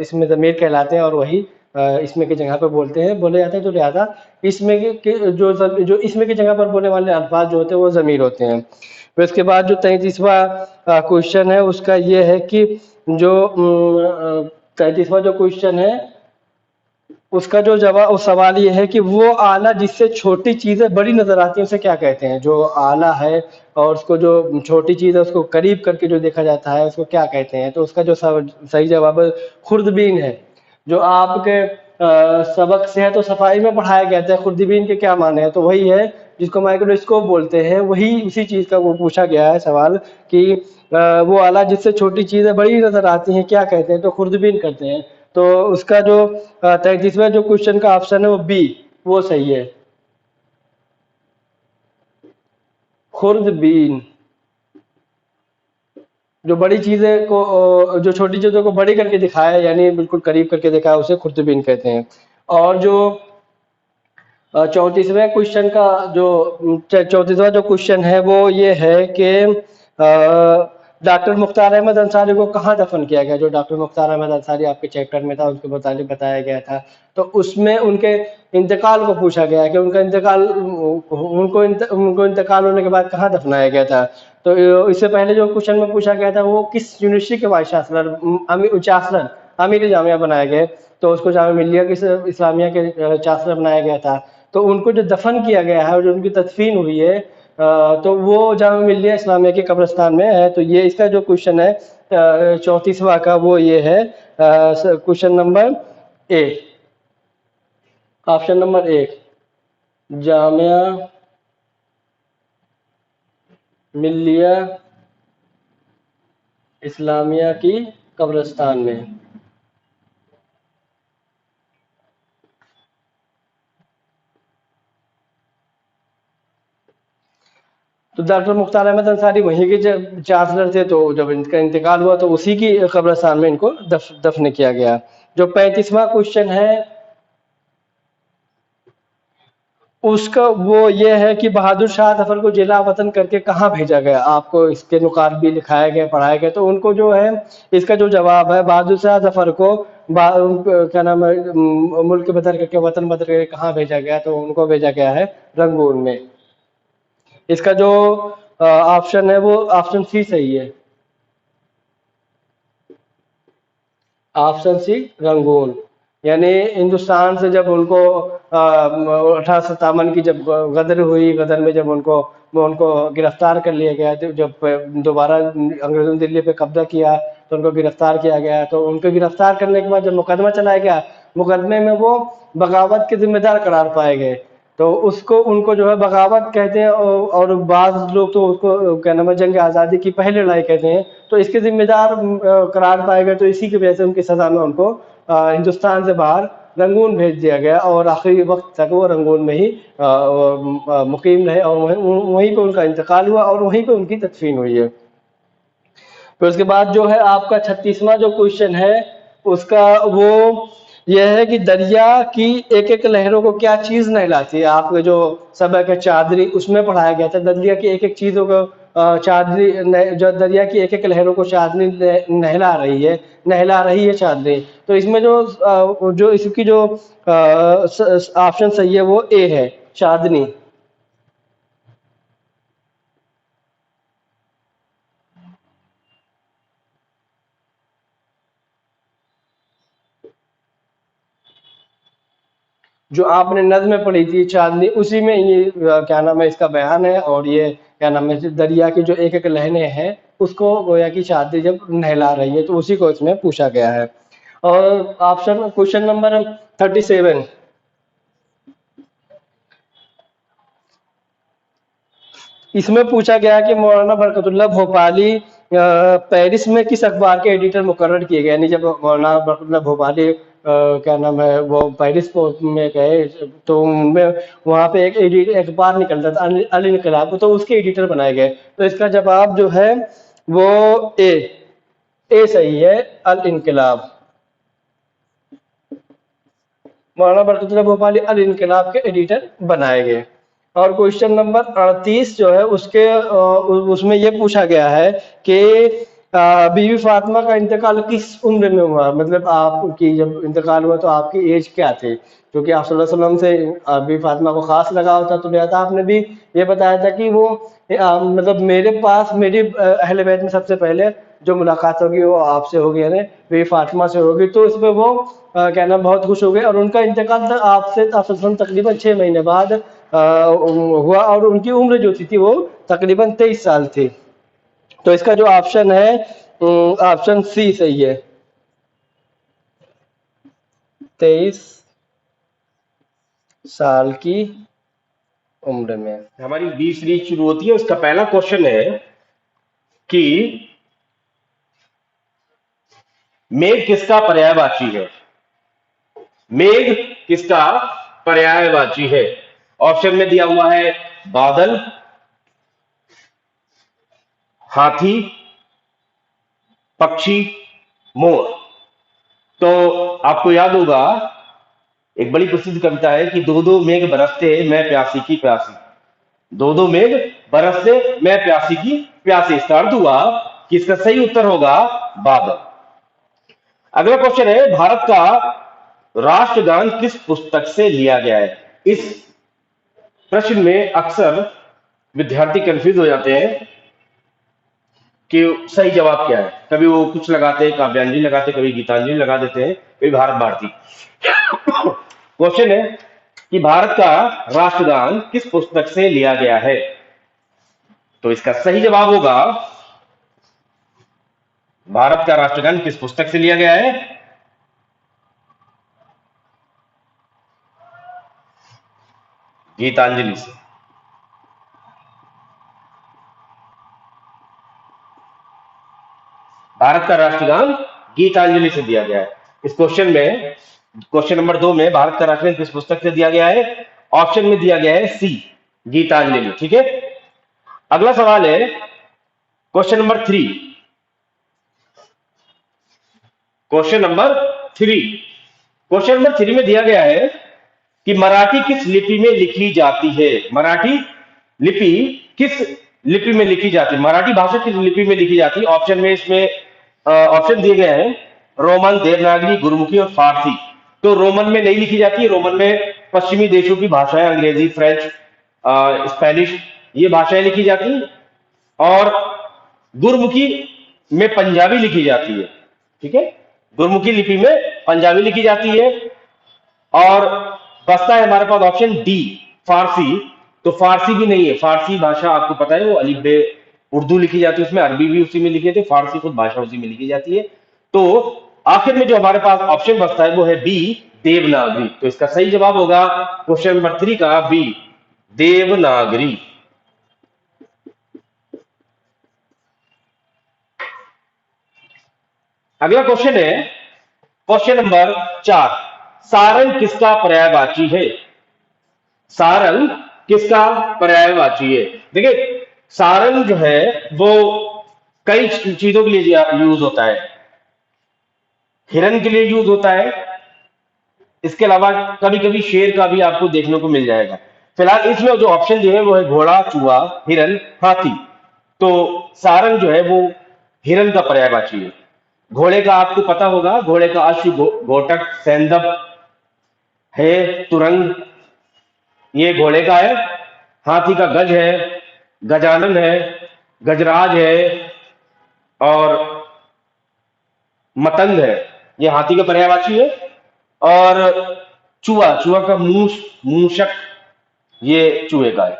इसमें ज़मीर कहलाते हैं और वही इसमें की जगह पर बोले जाते हैं। तो लिहाजा इसमें जो इसमें की जगह पर बोलने वाले अल्फाज जो होते हैं वो ज़मीर होते हैं। फिर उसके बाद जो 33वां क्वेश्चन है उसका ये है कि जो 33वां जो क्वेश्चन है उसका जो जवाब, उस सवाल ये है कि वो आला जिससे छोटी चीजें बड़ी नजर आती हैं उसे क्या कहते हैं। जो आला है और उसको जो छोटी चीज है उसको करीब करके जो देखा जाता है उसको क्या कहते हैं। तो उसका जो सही जवाब है खुर्दबीन है। जो आपके सबक से है तो सफाई में पढ़ाया गया था, खुर्दबीन के क्या माने हैं, तो वही है जिसको माइक्रोस्कोप बोलते हैं, वही उसी चीज का वो पूछा गया है सवाल कि वो आला जिससे छोटी चीजें बड़ी नजर आती हैं क्या कहते हैं, तो खुर्दबीन करते हैं। तो उसका जो 33वां जो क्वेश्चन का ऑप्शन है वो बी वो सही है, खुर्दबीन। जो बड़ी चीजें को, जो छोटी चीजों को बड़ी करके दिखाया यानी बिल्कुल करीब करके दिखाया उसे खुर्दबीन कहते हैं। और जो 34वें क्वेश्चन का जो 34वां जो क्वेश्चन है वो ये है कि डॉक्टर मुख्तार अहमद अंसारी को कहाँ दफन किया गया। जो डॉक्टर मुख्तार अहमद अंसारी आपके चैप्टर में था उसके मुताबिक बताया गया था, तो उसमें उनके इंतकाल को पूछा गया कि उनका इंतकाल उनको इंतकाल होने के बाद कहाँ दफनाया गया था। तो इससे पहले जो क्वेश्चन में पूछा गया था वो किस यूनिवर्सिटी के वाइस चांसलर अमीर जामिया बनाए गए, तो उसको जामिया मिल्लिया के इस्लामिया के चांसलर बनाया गया था। तो उनको जो दफन किया गया है और जो उनकी तदफीन हुई है तो वो जामिया मिल्लिया इस्लामिया के कब्रिस्तान में है। तो ये इसका जो क्वेश्चन है 34वां का वो ये है question number A, option number 1 Jamia Millia Islamia की कब्रिस्तान में। तो डॉक्टर मुख्तार अहमद अंसारी वहीं के जब चांसलर थे, तो जब इनका इंतकाल हुआ तो उसी की कब्रिस्तान में इनको दफन किया गया। जो 35वां क्वेश्चन है उसका वो ये है कि बहादुर शाह जफर को जिला वतन करके कहाँ भेजा गया। आपको इसके नुकात भी लिखाए गए, पढ़ाए गए, तो उनको जो है इसका जो जवाब है बहादुर शाह जफर को क्या नाम है मुल्क बदर करके, वतन बदर करके कहाँ भेजा गया, तो उनको भेजा गया है रंगून में। इसका जो ऑप्शन है वो ऑप्शन सी सही है, ऑप्शन सी रंगून। यानी हिंदुस्तान से जब उनको 1857 की जब गदर हुई, गदर में जब उनको गिरफ्तार कर लिया गया, जब दोबारा अंग्रेजों ने दिल्ली पे कब्जा किया तो उनको गिरफ्तार किया गया। तो उनको गिरफ्तार करने के बाद जब मुकदमा चलाया गया, मुकदमे में वो बगावत के जिम्मेदार करार पाए गए, तो उसको उनको जो है बगावत कहते हैं और बाज़ लोग तो उसको क्या नाम है जंग आज़ादी की पहली लड़ाई कहते हैं। तो इसके जिम्मेदार करार पाए गए, तो इसी की वजह से उनकी सजा में उनको हिंदुस्तान से बाहर रंगून भेज दिया गया और आखिरी वक्त तक वो रंगून में ही मुकीम रहे और वहीं पे उनका इंतकाल हुआ और वहीं पे उनकी तदफीन हुई है। फिर उसके बाद जो है आपका 36वां जो क्वेश्चन है उसका वो यह है कि दरिया की एक एक लहरों को क्या चीज नहलाती है। आपके जो सबक है चादरी उसमें पढ़ाया गया था दरिया की एक एक चीजों को चादरी जो दरिया की एक एक लहरों को चादरी नहला रही है चादरी। तो इसमें जो इसकी जो ऑप्शन सही है वो ए है, चांदनी। जो आपने नज़्म में पढ़ी थी चांदनी, उसी में ये क्या नाम है इसका बयान है। और ये क्या नाम है दरिया की जो एक एक लहरें हैं उसको गोया की चांदनी जब नहला रही है, तो उसी को इसमें पूछा गया है। और ऑप्शन क्वेश्चन नंबर 37, इसमें पूछा गया कि मौलाना बरकतुल्लाह भोपाली पेरिस में किस अखबार के एडिटर मुकर्रर किए गए। यानी जब मौलाना बरकतुल्लाह भोपाली क्या नाम है वो पेरिस में गए तो उनमें वहाँ पे एक अखबार निकलता था अल इनकलाब, तो उसके एडिटर बनाए गए। तो इसका जवाब जो है वो ए सही है, अल इनकलाब। मौलाना बरकतुल्लाह भोपाली अल इनकलाब के एडिटर बनाए गए। और क्वेश्चन नंबर 38 जो है उसमें ये पूछा गया है कि बीवी फातिमा का इंतकाल किस उम्र में हुआ। मतलब आपकी जब इंतकाल हुआ तो आपकी एज क्या थी, क्योंकि आप सल्लल्लाहु अलैहि वसल्लम से बीवी फातिमा को खास लगाव था। तो लिहाजा आपने भी ये बताया था कि वो मतलब मेरे पास मेरी अहले बैत में सबसे पहले जो मुलाकात होगी वो आपसे होगी, यानी बीवी फातिमा से होगी। तो इसमें वो क्या नाम बहुत खुश हो गए और उनका इंतकाल आपसे तकरीबन 6 महीने बाद हुआ। और उनकी उम्र जो थी वो तकरीबन 23 साल थी। तो इसका जो ऑप्शन है ऑप्शन सी सही है, 23 साल की उम्र में। हमारी 20 सीरीज शुरू होती है। उसका पहला क्वेश्चन है कि मेघ किसका पर्यायवाची है। मेघ किसका पर्यायवाची है। ऑप्शन में दिया हुआ है बादल, हाथी, पक्षी, मोर। तो आपको याद होगा एक बड़ी प्रसिद्ध कविता है कि दो दो मेघ बरसते मैं प्यासी की प्यासी। दो दो मेघ बरसते मैं प्यासी की प्यासी। इसका अर्थ हुआ कि इसका सही उत्तर होगा बादल। अगला क्वेश्चन है भारत का राष्ट्रगान किस पुस्तक से लिया गया है। इस प्रश्न में अक्सर विद्यार्थी कंफ्यूज हो जाते हैं कि सही जवाब क्या है। कभी वो कुछ लगाते हैं, काव्यांजलि लगाते, कभी गीतांजलि लगा देते हैं, कभी भारत भारती। क्वेश्चन है कि भारत का राष्ट्रगान किस पुस्तक से लिया गया है। तो इसका सही जवाब होगा भारत का राष्ट्रगान किस पुस्तक से लिया गया है। गीतांजलि से। भारत का राष्ट्रगान गीतांजलि से दिया गया है। इस क्वेश्चन में क्वेश्चन नंबर 2 में भारत का राष्ट्रगान किस पुस्तक से दिया गया है। ऑप्शन में दिया गया है सी, गीतांजलि। ठीक है। अगला सवाल है question number 3। Question number 3 question number 3 में दिया गया है कि मराठी किस लिपि में लिखी जाती है। मराठी लिपि किस लिपि में लिखी जाती है। मराठी भाषा किस लिपि में लिखी जाती है। ऑप्शन में इसमें ऑप्शन दिए गए हैं रोमन, देवनागरी, गुरुमुखी और फारसी। तो रोमन में नहीं लिखी जाती है। रोमन में पश्चिमी देशों की भाषाएं, अंग्रेजी, फ्रेंच, स्पेनिश, ये भाषाएं लिखी जाती हैं। और गुरुमुखी में पंजाबी लिखी जाती है। ठीक है। गुरुमुखी लिपि में पंजाबी लिखी जाती है। और बचता है हमारे पास ऑप्शन डी, फारसी। तो फारसी भी नहीं है। फारसी भाषा आपको पता है वो अलिबे उर्दू लिखी जाती है, उसमें अरबी भी उसी में लिखी जाती है, फारसी खुद भाषा उसी में लिखी जाती है। तो आखिर में जो हमारे पास ऑप्शन बचता है वो है बी, देवनागरी। तो इसका सही जवाब होगा क्वेश्चन नंबर 3 का बी, देवनागरी। अगला क्वेश्चन है क्वेश्चन नंबर 4। सारंग किसका पर्यायवाची है। सारंग किसका पर्यायवाची है। देखिए सारंग जो है वो कई चीजों के लिए यूज होता है। हिरन के लिए यूज होता है, इसके अलावा कभी कभी शेर का भी आपको देखने को मिल जाएगा। फिलहाल इसमें जो ऑप्शन दिए हैं वो है घोड़ा, चूहा, हिरन, हाथी। तो सारंग जो है वो हिरन का पर्यायवाची है। घोड़े का आपको पता होगा, घोड़े का अश्व, घोटक, सैंदव है, तुरंग, ये घोड़े का है। हाथी का गज है, गजानन है, गजराज है और मतंग है, ये हाथी का पर्यायवाची है। और चूहा, चूहा का मूषक, ये चूहे का है।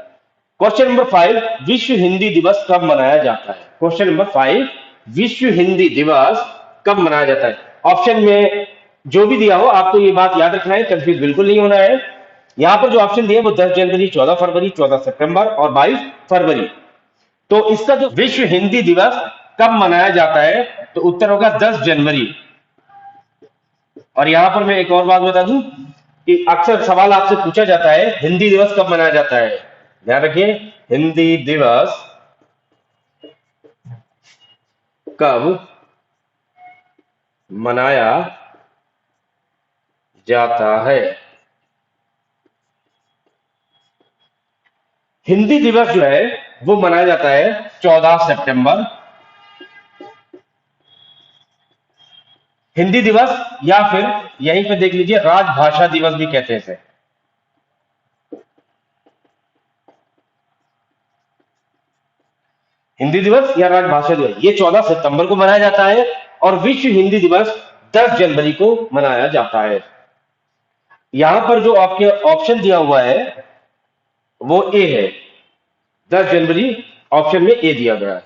क्वेश्चन नंबर 5, विश्व हिंदी दिवस कब मनाया जाता है? क्वेश्चन नंबर 5, विश्व हिंदी दिवस कब मनाया जाता है? ऑप्शन में जो भी दिया हो आपको ये बात याद रखना है, कंफ्यूज बिल्कुल नहीं होना है। यहां पर जो ऑप्शन दिए वो 10 जनवरी, 14 फरवरी, 14 सितंबर और 22 फरवरी। तो इसका जो विश्व हिंदी दिवस कब मनाया जाता है, तो उत्तर होगा 10 जनवरी। और यहां पर मैं एक और बात बता दूं कि अक्सर सवाल आपसे पूछा जाता है हिंदी दिवस कब मनाया जाता है। ध्यान रखिए, हिंदी दिवस कब मनाया जाता है? हिंदी दिवस जो है वो मनाया जाता है 14 सितंबर। हिंदी दिवस, या फिर यहीं पे देख लीजिए राजभाषा दिवस भी कहते हैं इसे। हिंदी दिवस या राजभाषा दिवस, ये 14 सितंबर को मनाया जाता है और विश्व हिंदी दिवस 10 जनवरी को मनाया जाता है। यहां पर जो आपके ऑप्शन दिया हुआ है वो ए है, 10 जनवरी ऑप्शन में ए दिया गया है।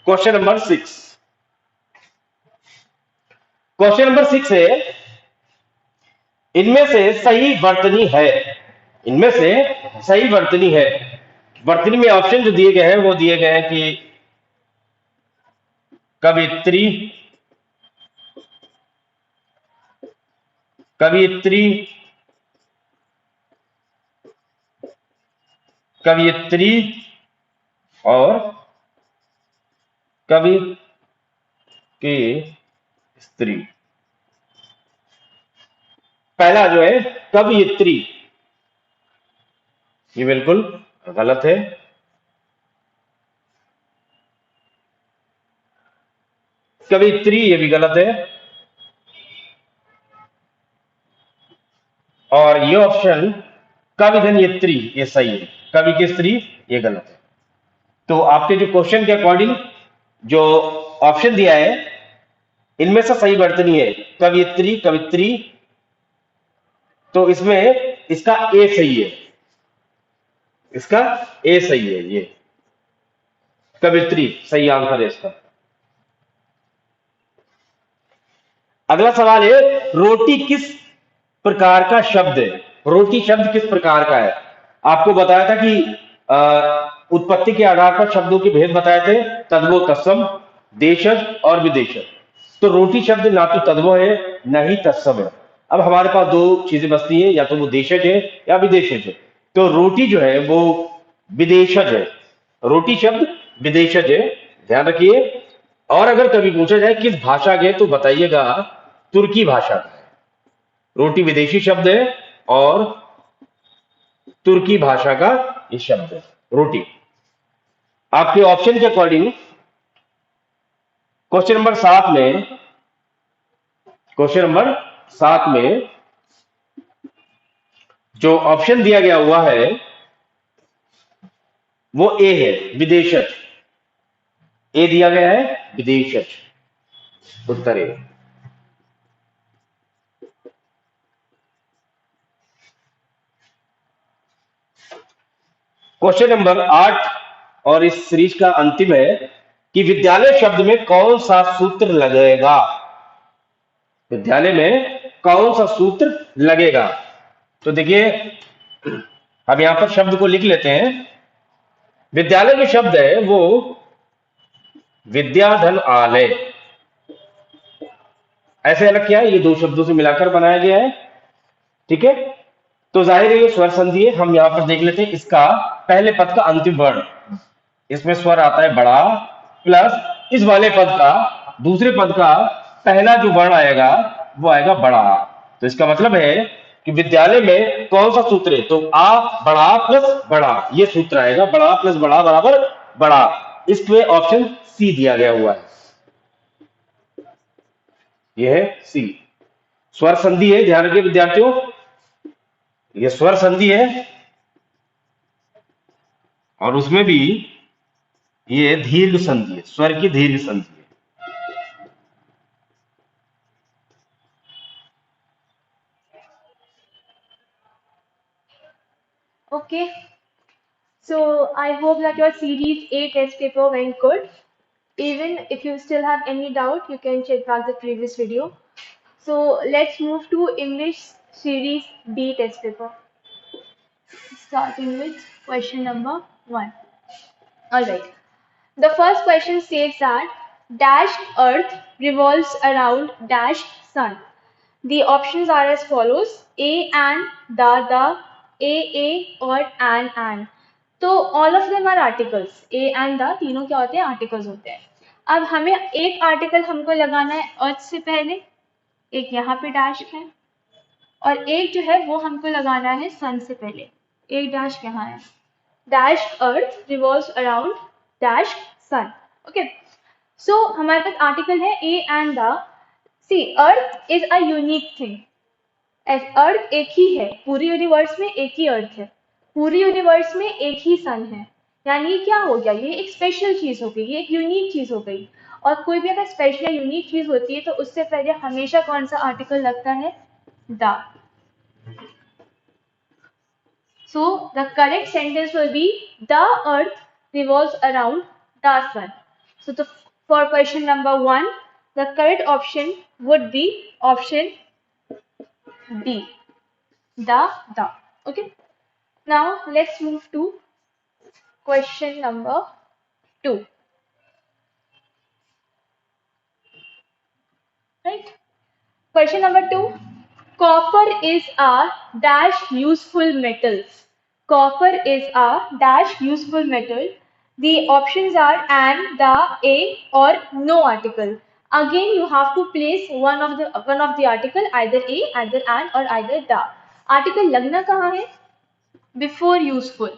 क्वेश्चन नंबर 6, क्वेश्चन नंबर 6 है, इनमें से सही वर्तनी है, इनमें से सही वर्तनी है। वर्तनी में ऑप्शन जो दिए गए हैं वो दिए गए हैं कि कवित्री, कवियत्री, कवियत्री और कवि की स्त्री। पहला जो है कवियत्री, ये बिल्कुल गलत है। कवियत्री ये भी गलत है। और ये ऑप्शन कविधनियत्री ये सही है, कवि की स्त्री ये गलत है। तो आपके जो क्वेश्चन के अकॉर्डिंग जो ऑप्शन दिया है इनमें से सही वर्तनी है कवियत्री, कवित्री। तो इसमें इसका ए सही है, इसका ए सही है, ये कवित्री सही आंसर है इसका। अगला सवाल है, रोटी किस प्रकार का शब्द है? रोटी शब्द किस प्रकार का है? आपको बताया था कि उत्पत्ति के आधार पर शब्दों के भेद बताए थे, तद्भव, तत्सम, देशज और विदेशज। तो रोटी शब्द ना तो तद्भव है ना ही तत्सम है। अब हमारे पास दो चीजें बचती हैं, या तो वो देशज है या विदेशज है। तो रोटी जो है वो विदेशज है, रोटी शब्द विदेशज है, ध्यान रखिए। और अगर कभी पूछा जाए किस भाषा के, तो बताइएगा तुर्की भाषा का है। रोटी विदेशी शब्द है और तुर्की भाषा का ये शब्द है रोटी। आपके ऑप्शन के अकॉर्डिंग क्वेश्चन नंबर 7 में, क्वेश्चन नंबर 7 में जो ऑप्शन दिया गया हुआ है वो ए है, विदेशज। ए दिया गया है विदेशज, उत्तर ए। क्वेश्चन नंबर 8 और इस सीरीज का अंतिम है कि विद्यालय शब्द में कौन सा सूत्र लगेगा? विद्यालय में कौन सा सूत्र लगेगा? तो देखिए हम यहां पर शब्द को लिख लेते हैं। विद्यालय जो शब्द है वो विद्याधन आलय, ऐसे अलग किया है, ये दो शब्दों से मिलाकर बनाया गया है, ठीक है। तो जाहिर है ये स्वर संधि है। हम यहां पर देख लेते हैं इसका पहले पद का अंतिम वर्ण, इसमें स्वर आता है बड़ा, प्लस इस वाले पद का दूसरे पद का पहला जो वर्ण आएगा वो आएगा बड़ा। तो इसका मतलब है कि विद्यालय में कौन सा सूत्र है, तो आ बड़ा प्लस बड़ा, ये सूत्र आएगा, बड़ा प्लस बड़ा बराबर बड़ा। इसमें ऑप्शन सी दिया गया हुआ है, यह है सी। स्वर संधि है, ध्यान रखिए विद्यार्थियों, ये स्वर संधि है और उसमें भी ये दीर्घ संधि है, स्वर की दीर्घ संधि है। Okay. So I hope that your series A test paper went good. Even if you still have any doubt, you can check back the previous video. So let's move to English series B test paper. Starting with question number 1. Alright. The first question states that dash earth revolves around dash sun. The options are as follows: a and, the, a और an. तो all of them are articles. A and the तीनों क्या होते हैं? Articles होते हैं. अब हमें एक आर्टिकल हमको लगाना है अर्थ से पहले, एक यहाँ पे डैश है, और एक जो है वो हमको लगाना है सन से पहले. एक डैश यहाँ है. Dash earth revolves around dash sun. Okay, so हमारे पास आर्टिकल है A and the. See, earth is a unique thing. Earth एक ही है, पूरी यूनिवर्स में एक ही अर्थ है, पूरी यूनिवर्स में एक ही सन है. यानी क्या हो गया? ये एक स्पेशल चीज हो गई, ये एक यूनिक चीज हो गई. और कोई भी अगर स्पेशल या यूनिक चीज होती है तो उससे पहले हमेशा कौन सा आर्टिकल लगता है? The. So the correct sentence will be the earth revolves around the sun. So for question number 1, the correct option would be option B. The. Okay. Now let's move to question number 2. Right? Question number 2. Copper is a dash useful metal. Copper is a dash useful metal. The options are and, the, a or no article. Again, you have to place one of the article, either a, either an or either the. Article लगना कहाँ है? Before useful.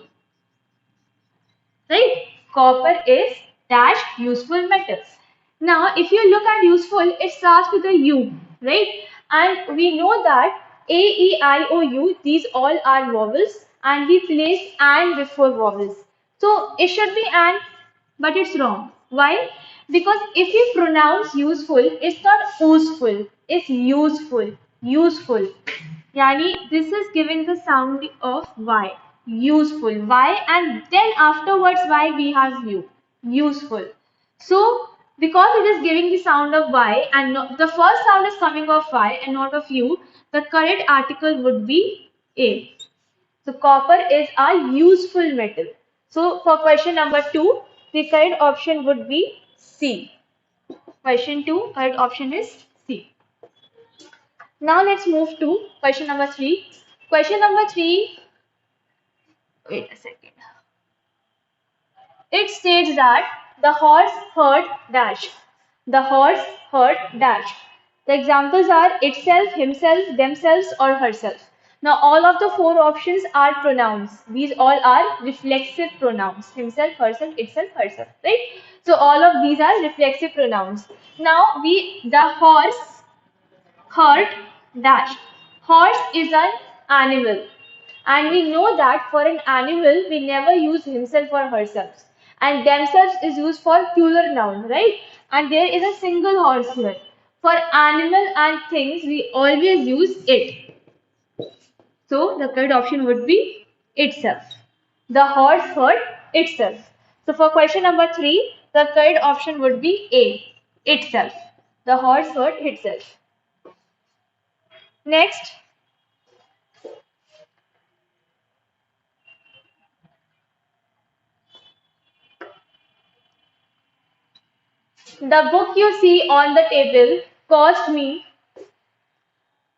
Right? Copper is dash useful metals. Now, if you look at useful, it starts with a U, right? And we know that A, E, I, O, U, these all are vowels, and we place and before vowels. So it should be and, but it's wrong. Why? Because if we pronounce useful, it's not useful, it's useful. Useful. Yani this is giving the sound of Y. Useful. Y, and then afterwards Y we have U. Useful. So because it is giving the sound of Y and the first sound is coming of Y and not of U, the correct article would be A. So copper is a useful metal. So for question number 2, the correct option would be C. Question 2, correct option is C. Now let's move to question number 3. Question number 3, wait a second. It states that the horse heard dash. The horse heard dash. The examples are itself, himself, themselves or herself. Now all of the 4 options are pronouns. These all are reflexive pronouns. Himself, herself, itself, herself. Right? So all of these are reflexive pronouns. Now the horse heard dash. Horse is an animal. And we know that for an animal, we never use himself or herself. And themselves is used for plural noun, right? And there is a single horse here. For animal and things, we always use it. So the correct option would be itself. The horse heard itself. So for question number 3, the correct option would be A, itself. The horse heard itself. Next. The book you see on the table cost me.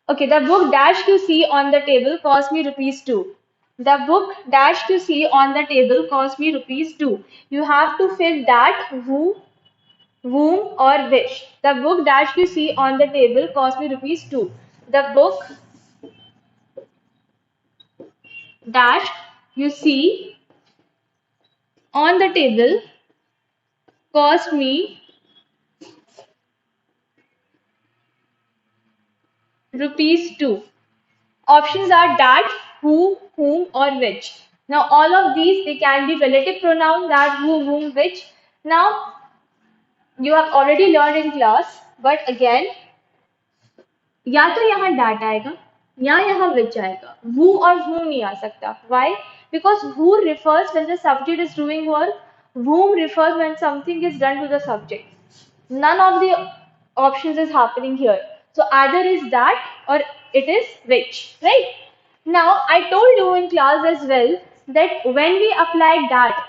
Okay, the book dash you see on the table cost me ₹2. The book dash you see on the table cost me ₹2. You have to fill that, who, whom or which. The book dash you see on the table cost me ₹2. the book that you see on the table cost me rupees 2. Options are that, who, whom, or which. Now, all of these, they can be relative pronoun, that, who, whom, which. Now, you have already learned in class, but again, या तो यहाँ that आएगा या यहाँ which आएगा. Who और whom नहीं आ सकता. Why? Because who refers when the subject is doing work. Whom refers when something is done to the subject. None of the options is happening here. So either is that or it is which, right? Now I told you in class as well that when we apply that,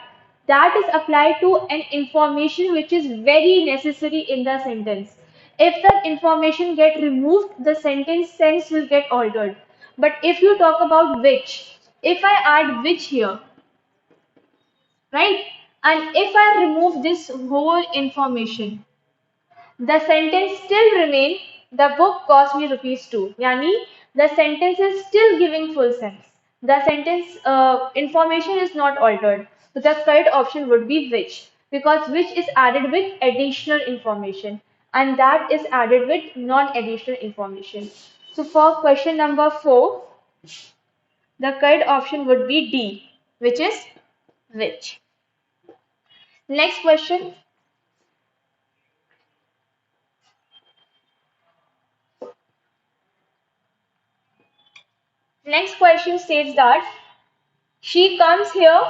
that is applied to an information which is very necessary in the sentence. If that information get removed, the sentence sense will get altered. But if you talk about which, if I add which here, right? And if I remove this whole information, the sentence still remain, the book cost me rupees 2. Yani, the sentence is still giving full sense. The sentence information is not altered. So the correct option would be which, because which is added with additional information and that is added with non-additional information. So for question number 4, the correct option would be D, which is which. Next question. Next question states that she comes here,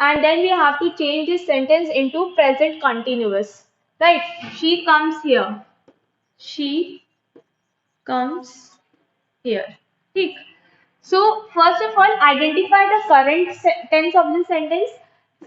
and then we have to change this sentence into present continuous, right? She comes here, she comes here. ठीक. So first of all, identify the current tense of the sentence.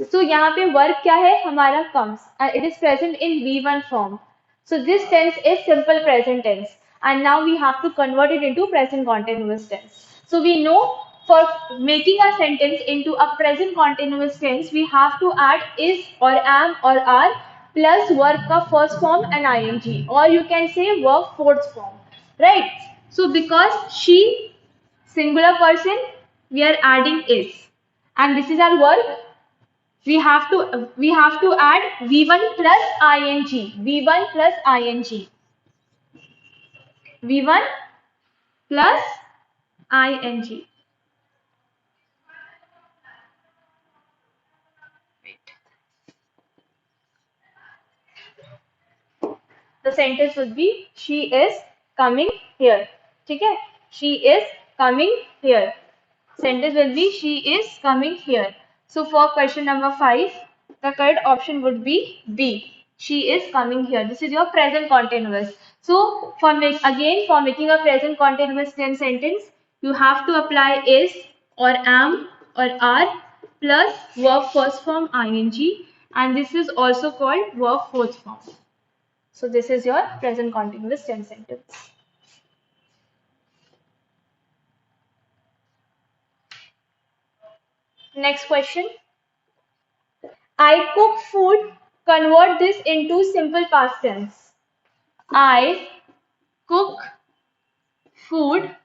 So यहाँ पे verb क्या है हमारा comes, and it is present in V1 form. So this tense is simple present tense, and now we have to convert it into present continuous tense. So we know for making a sentence into a present continuous tense, we have to add is or am or are plus verb का first form and ing, or you can say verb fourth form, right? So because she singular person, we are adding is, and this is our verb. We have to add v1 plus ing, v1 plus ing, v1 plus ing. The sentence would be she is coming here. ठीक है? She is coming here. Sentence will be she is coming here. So for question number 5, the correct option would be B. She is coming here. This is your present continuous. So for making a present continuous tense sentence, you have to apply is or am or are plus verb first form ing, and this is also called verb fourth form. So this is your present continuous tense sentence. Next question. I cook food. Convert this into simple past tense. I cook food.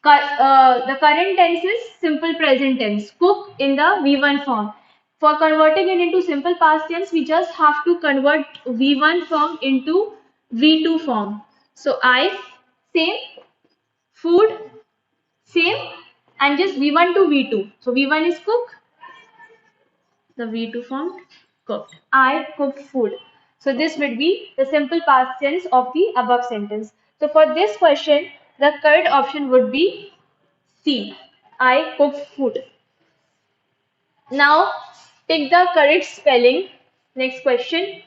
The current tense is simple present tense. Cook in the V1 form. For converting it into simple past tense, we just have to convert V1 form into V2 form. So I, same, food, same, and just V1 to V2. So V1 is cook, the V2 form cooked. I cooked food. So this would be the simple past tense of the above sentence. So for this question, the correct option would be C. I cooked food. Now pick the correct spelling. Next question.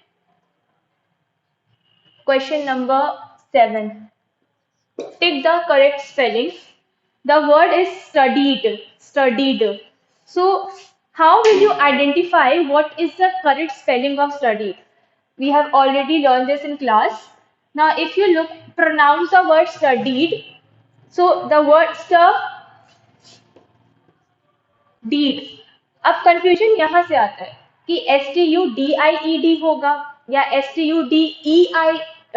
Question number 7. Pick the correct spelling. The word is studied. Studied. So how will you identify what is the correct spelling of studied? We have already learned this in class. Now if you pronounce the word studied. So the word studied. अब confusion यहाँ से आता है कि STUDIED होगा या STUDEID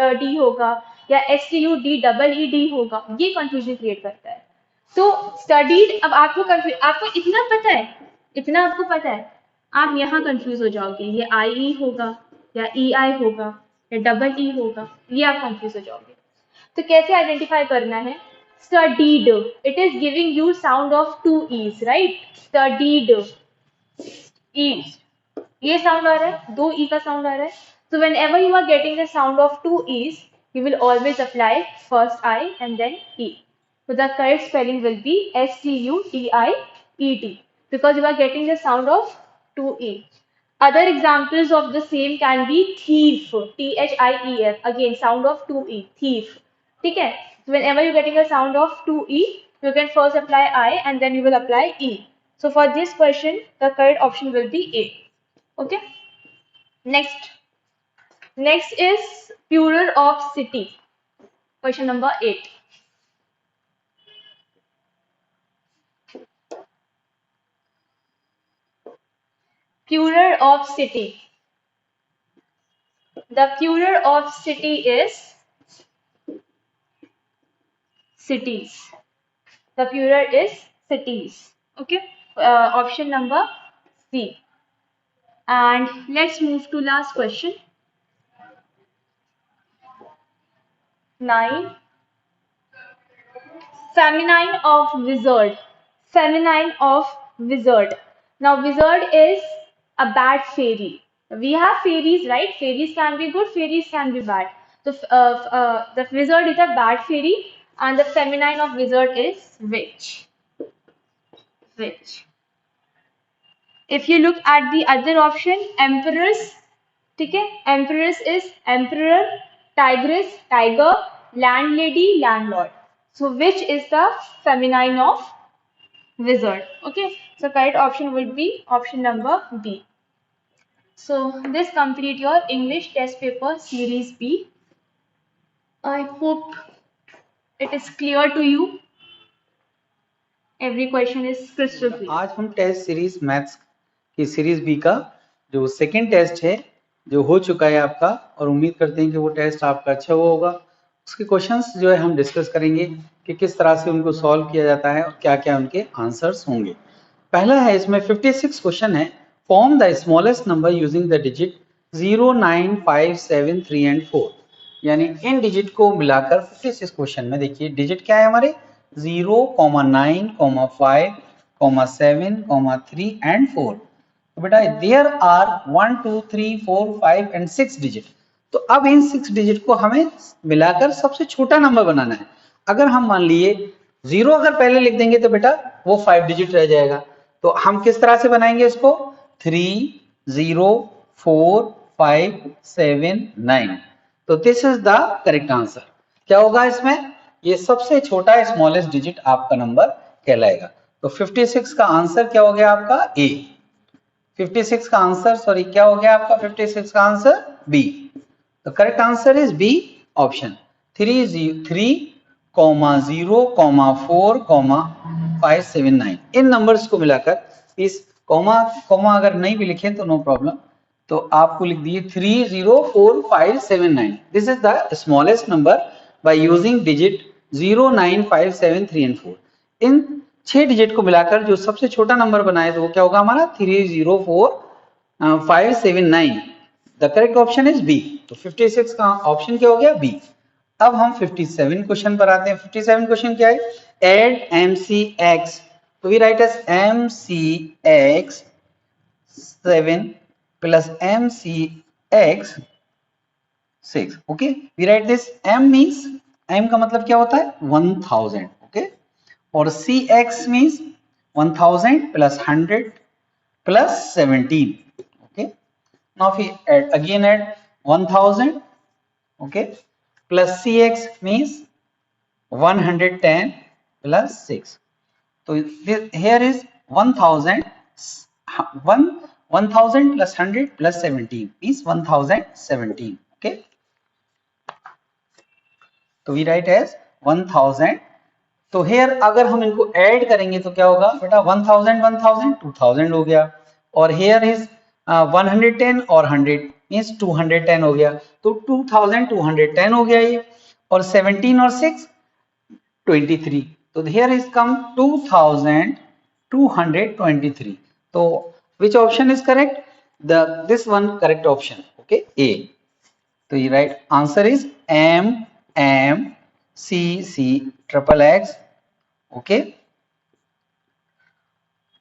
D होगा या STUDEED होगा, ये कंफ्यूजन क्रिएट करता है। तो स्टडीड, अब आपको इतना पता है, इतना आपको पता है, आप यहाँ कंफ्यूज हो जाओगे, ये IE होगा या EI होगा या EE होगा, ये आप कंफ्यूज हो जाओगे। तो कैसे आइडेंटिफाई करना है? Studied, it is giving you sound of 2 E's, right? Studied, E, ये साउंड आ रहा है, 2 E का साउंड आ रहा है। So whenever you are getting the sound of 2 E's, you will always apply first I and then E. So the correct spelling will be STUDIED, because you are getting the sound of 2 E. Other examples of the same can be thief, THIEF, again sound of 2 E, thief. ठीक है? So whenever you're getting a sound of 2 E, you can first apply I and then you will apply E. So for this question, the correct option will be A. Okay? Next is plural of city. Question number 8. Plural of city. The plural of city is cities. The plural is cities. Okay. Option number C. And let's move to last question. 9. Feminine of wizard. Feminine of wizard. Now wizard is a bad fairy. We have fairies, right? Fairies can be good, fairies can be bad. So the wizard is a bad fairy and the feminine of wizard is witch. Witch. If you look at the other option, empress, ठीक है? Empress is emperor, tigress, tiger, landlady, landlord. So which is the feminine of wizard? Okay, so correct option will be option number B. So this complete your English test paper series B. I hope it is clear to you. Every question is crystal clear. आज हम test series maths की series B का जो second test है जो हो चुका है आपका, और उम्मीद करते हैं कि वो टेस्ट आपका अच्छा हुआ होगा। उसके क्वेश्चंस जो है हम डिस्कस करेंगे कि किस तरह से उनको सॉल्व किया जाता है और क्या क्या उनके आंसर्स होंगे। पहला है, इसमें 56 क्वेश्चन है। Form the smallest number using the digit 0, 9, 5, 7, 3 and 4। यानी इन डिजिट को मिलाकर 56 क्वेश्चन में देखिए डिजिट क्या है हमारे 0, 9, 5, 7, 3 एंड 4। तो बेटा देयर आर 1, 2, 3, 4, 5 एंड 6 डिजिट। तो अब इन 6 डिजिट को हमें मिलाकर सबसे छोटा नंबर बनाना है। अगर हम मान लिए 0 अगर पहले लिख देंगे तो बेटा वो 5 डिजिट रह जाएगा। तो हम किस तरह से बनाएंगे इसको 3, 0, 4, 5, 7, 9। तो this is the correct answer. क्या होगा इसमें, ये सबसे छोटा स्मॉलेस्ट डिजिट आपका नंबर कहलाएगा। तो 56 का आंसर क्या हो गया आपका ए। 56 का आंसर सॉरी क्या हो गया आपका 56 का आंसर बी। तो correct answer is B option 3, 0, 4, 5, 7, 9। इन नंबर्स को मिलाकर इस कॉमा अगर नहीं भी लिखें तो नो प्रॉब्लम, तो आपको लिख दिए 3, 0, 4, 5, 7, 9। This is the smallest number by using digit 0, 9, 5, 7, 3 and 4। In 6 digit को मिलाकर जो सबसे छोटा नंबर बनाए तो वो क्या होगा हमारा 3, 0, 4, 5, 7, 9। The correct option is B. तो 56 का ऑप्शन क्या हो गया बी। अब हम 57 क्वेश्चन पर आते हैं। 57 क्वेश्चन क्या है, एड MCX। तो we write as MCX 7 plus MCX 6। Okay, we write this M means M का मतलब क्या होता है 1000। ओके, और CX means 1000 plus 100 plus 17। Okay, now if we add 1000 okay plus CX means 110 plus 6। so here is 1000 plus 100 plus 17 is 1017। okay, तो we write as 1000। तो here अगर हम इनको ऐड करेंगे तो क्या होगा बेटा 1000 2000 हो गया, और here is 110 और 100 मीन्स 210 हो गया, तो 2210 हो गया ये, और 17 और 6 23, तो here is come 2223. तो which option is correct? This one correct option. Okay, A. तो ये right answer is M C triple X. Okay,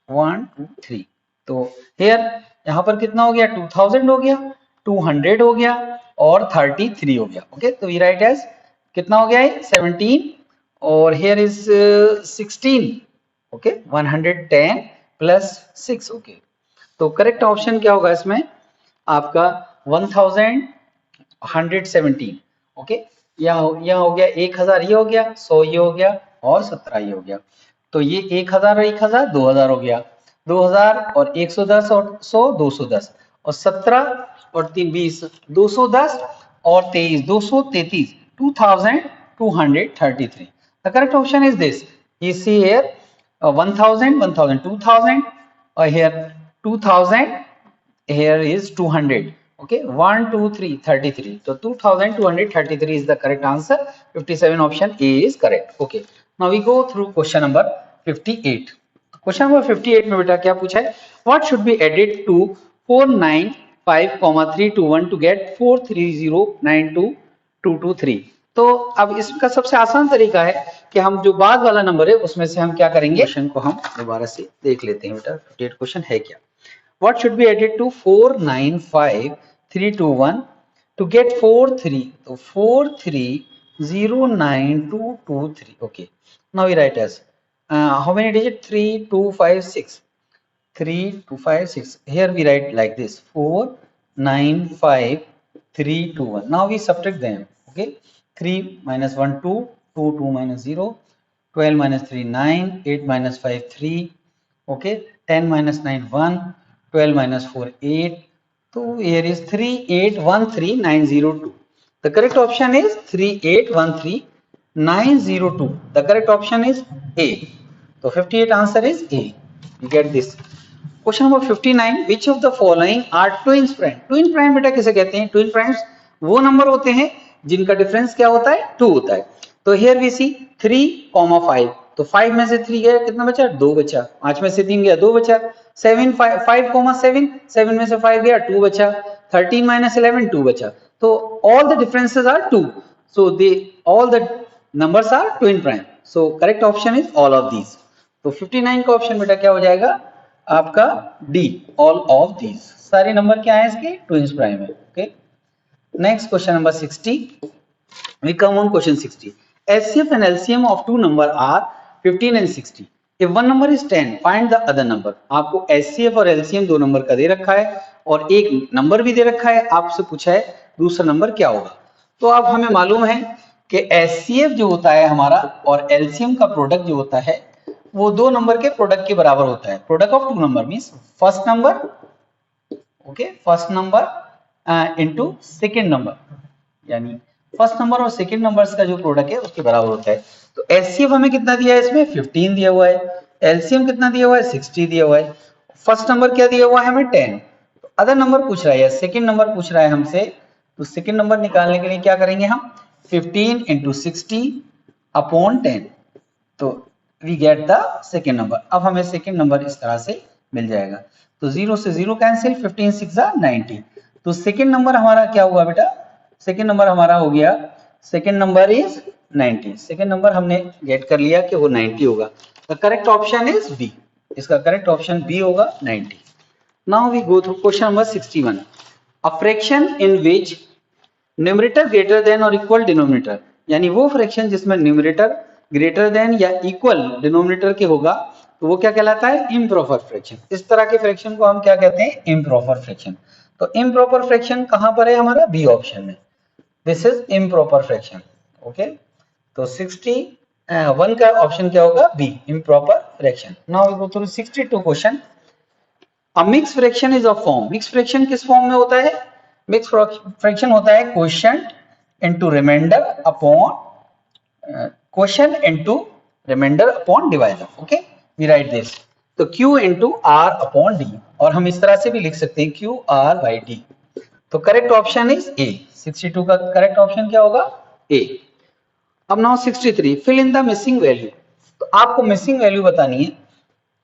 1 2 3. तो here यहाँ पर कितना हो गया? 2000 हो गया, 200 हो गया और 33 हो गया. ओके, तो we write as कितना हो गया है? 17 और here is 16. Okay, 110 plus 6. Okay, तो करेक्ट ऑप्शन क्या होगा इसमें आपका? 1117. ओके, यहाँ हो गया 1000, ये हो गया 100, ये हो गया और 17 ये हो गया. तो ये 1000 और 1000 2000 हो गया, 2000 और 110 और 100 210 और 17 और 3 20 210 और 23 233 2233. The correct option is this. You see here 1000 1000 2000 or here 2000, here is 200. Okay, 1 2 3 33. So 2233 is the correct answer. 57 option A is correct. Okay, now we go through question number 58. Question number 58 में बेटा क्या पूछा है? What should be added to 495,321 to get 430922223. तो अब इसका सबसे आसान तरीका है कि हम जो बाद वाला नंबर है उसमें से हम क्या करेंगे, क्वेश्चन को हम दोबारा से देख लेते हैं बेटा. 58 क्वेश्चन है क्या? What should be added to 495,321 to get 43. तो 4309223. Okay, now we write as how many digit? 3 2 5 6. 3 2 5 6. Here we write like this: 4 9 5 3 2 1. Now we subtract them. Okay, 3 minus 1 2, 2 2 minus 0, 12 minus 3 9, 8 minus 5 3. Okay, 10 minus 9 1, 12 minus 4 8. So here is 3813902. The correct option is 3813902. The correct option is A. So 58 answer is A. You get this. Question number 59. Which of the following are twins prime? Twin prime बेटा किसे कहते हैं? Twin primes वो number होते हैं जिनका difference क्या होता है? 2 होता है. तो here we see 3,5. तो 5 में से 3 गया, कितना बचा? 2 बचा. 5 में से 3 गया, 2 बचा. 7 5,7. 7 में से 5 गया, 2 बचा. 13 minus 11 2 बचा. तो all the differences are 2. So all the numbers are twin prime. So correct option is all of these. तो 59 का ऑप्शन बेटा क्या हो जाएगा आपका? D, all of these. सारे नंबर क्या है इसके? ट्विंस प्राइम है. Okay, next question number 60. We come on question 60. HCF and LCM of two number are 15 and 60. If one number is 10, find the other number. आपको HCF और LCM दो number का दे रखा है और एक नंबर भी दे रखा है. आपसे पूछा है दूसरा नंबर क्या होगा. तो अब हमें मालूम है कि HCF जो होता है हमारा और LCM का प्रोडक्ट जो होता है वो दो नंबर के प्रोडक्ट के बराबर होता है. Product of two number means first number, okay, first number into second number, यानी फर्स्ट नंबर और सेकंड नंबर्स का जो प्रोडक्ट है उसके बराबर होता है. तो HCF हमें कितना दिया है? इसमें 15 दिया हुआ है. LCM कितना दिया हुआ है? 60 दिया हुआ है. फर्स्ट नंबर क्या दिया हुआ है हमें? 10. तो अदर नंबर पूछ रहा है, सेकंड नंबर पूछ रहा है हमसे. तो सेकंड नंबर निकालने के लिए क्या करेंगे हम? 15 into 60 upon 10. तो we get the second number. अब हमें सेकंड नंबर इस तरह से मिल जाएगा. तो 0 से 0 कैंसिल, 15 6 90. तो सेकंड नंबर हमारा क्या हुआ बेटा? सेकंड नंबर हमारा हो गया, second number is 90. Second number हमने गेट कर लिया कि वो 90 होगा. The correct option is B. इसका करेक्ट ऑप्शन बी होगा 90. Now we go through question number 61. A fraction in which numerator greater than और इक्वल डिनोमिनेटर, यानी वो फ्रैक्शन जिसमें न्यूमरेटर ग्रेटर देन या इक्वल डिनोमिनेटर के होगा तो वो क्या कहलाता है? Improper fraction. इस तरह के फ्रैक्शन को हम क्या कहते हैं? Improper fraction. तो इम्प्रॉपर फ्रैक्शन कहां पर है हमारा? बी ऑप्शन में. This is improper fraction. Okay, तो 61 का ऑप्शन क्या होगा? B, improper fraction. Now we go through 62 question. A mix fraction is a form. Mix fraction किस फॉर्म में होता है? मिक्स फ्रैक्शन होता है quotient into remainder upon quotient into remainder upon divisor. Okay, we write this. तो Q into R upon D, और हम इस तरह से भी लिख सकते हैं QR बाई D. तो करेक्ट ऑप्शन इज ए। 62 का करेक्ट ऑप्शन क्या होगा? ए। अब now 63, fill in the missing value. तो आपको मिसिंग वैल्यू बतानी है।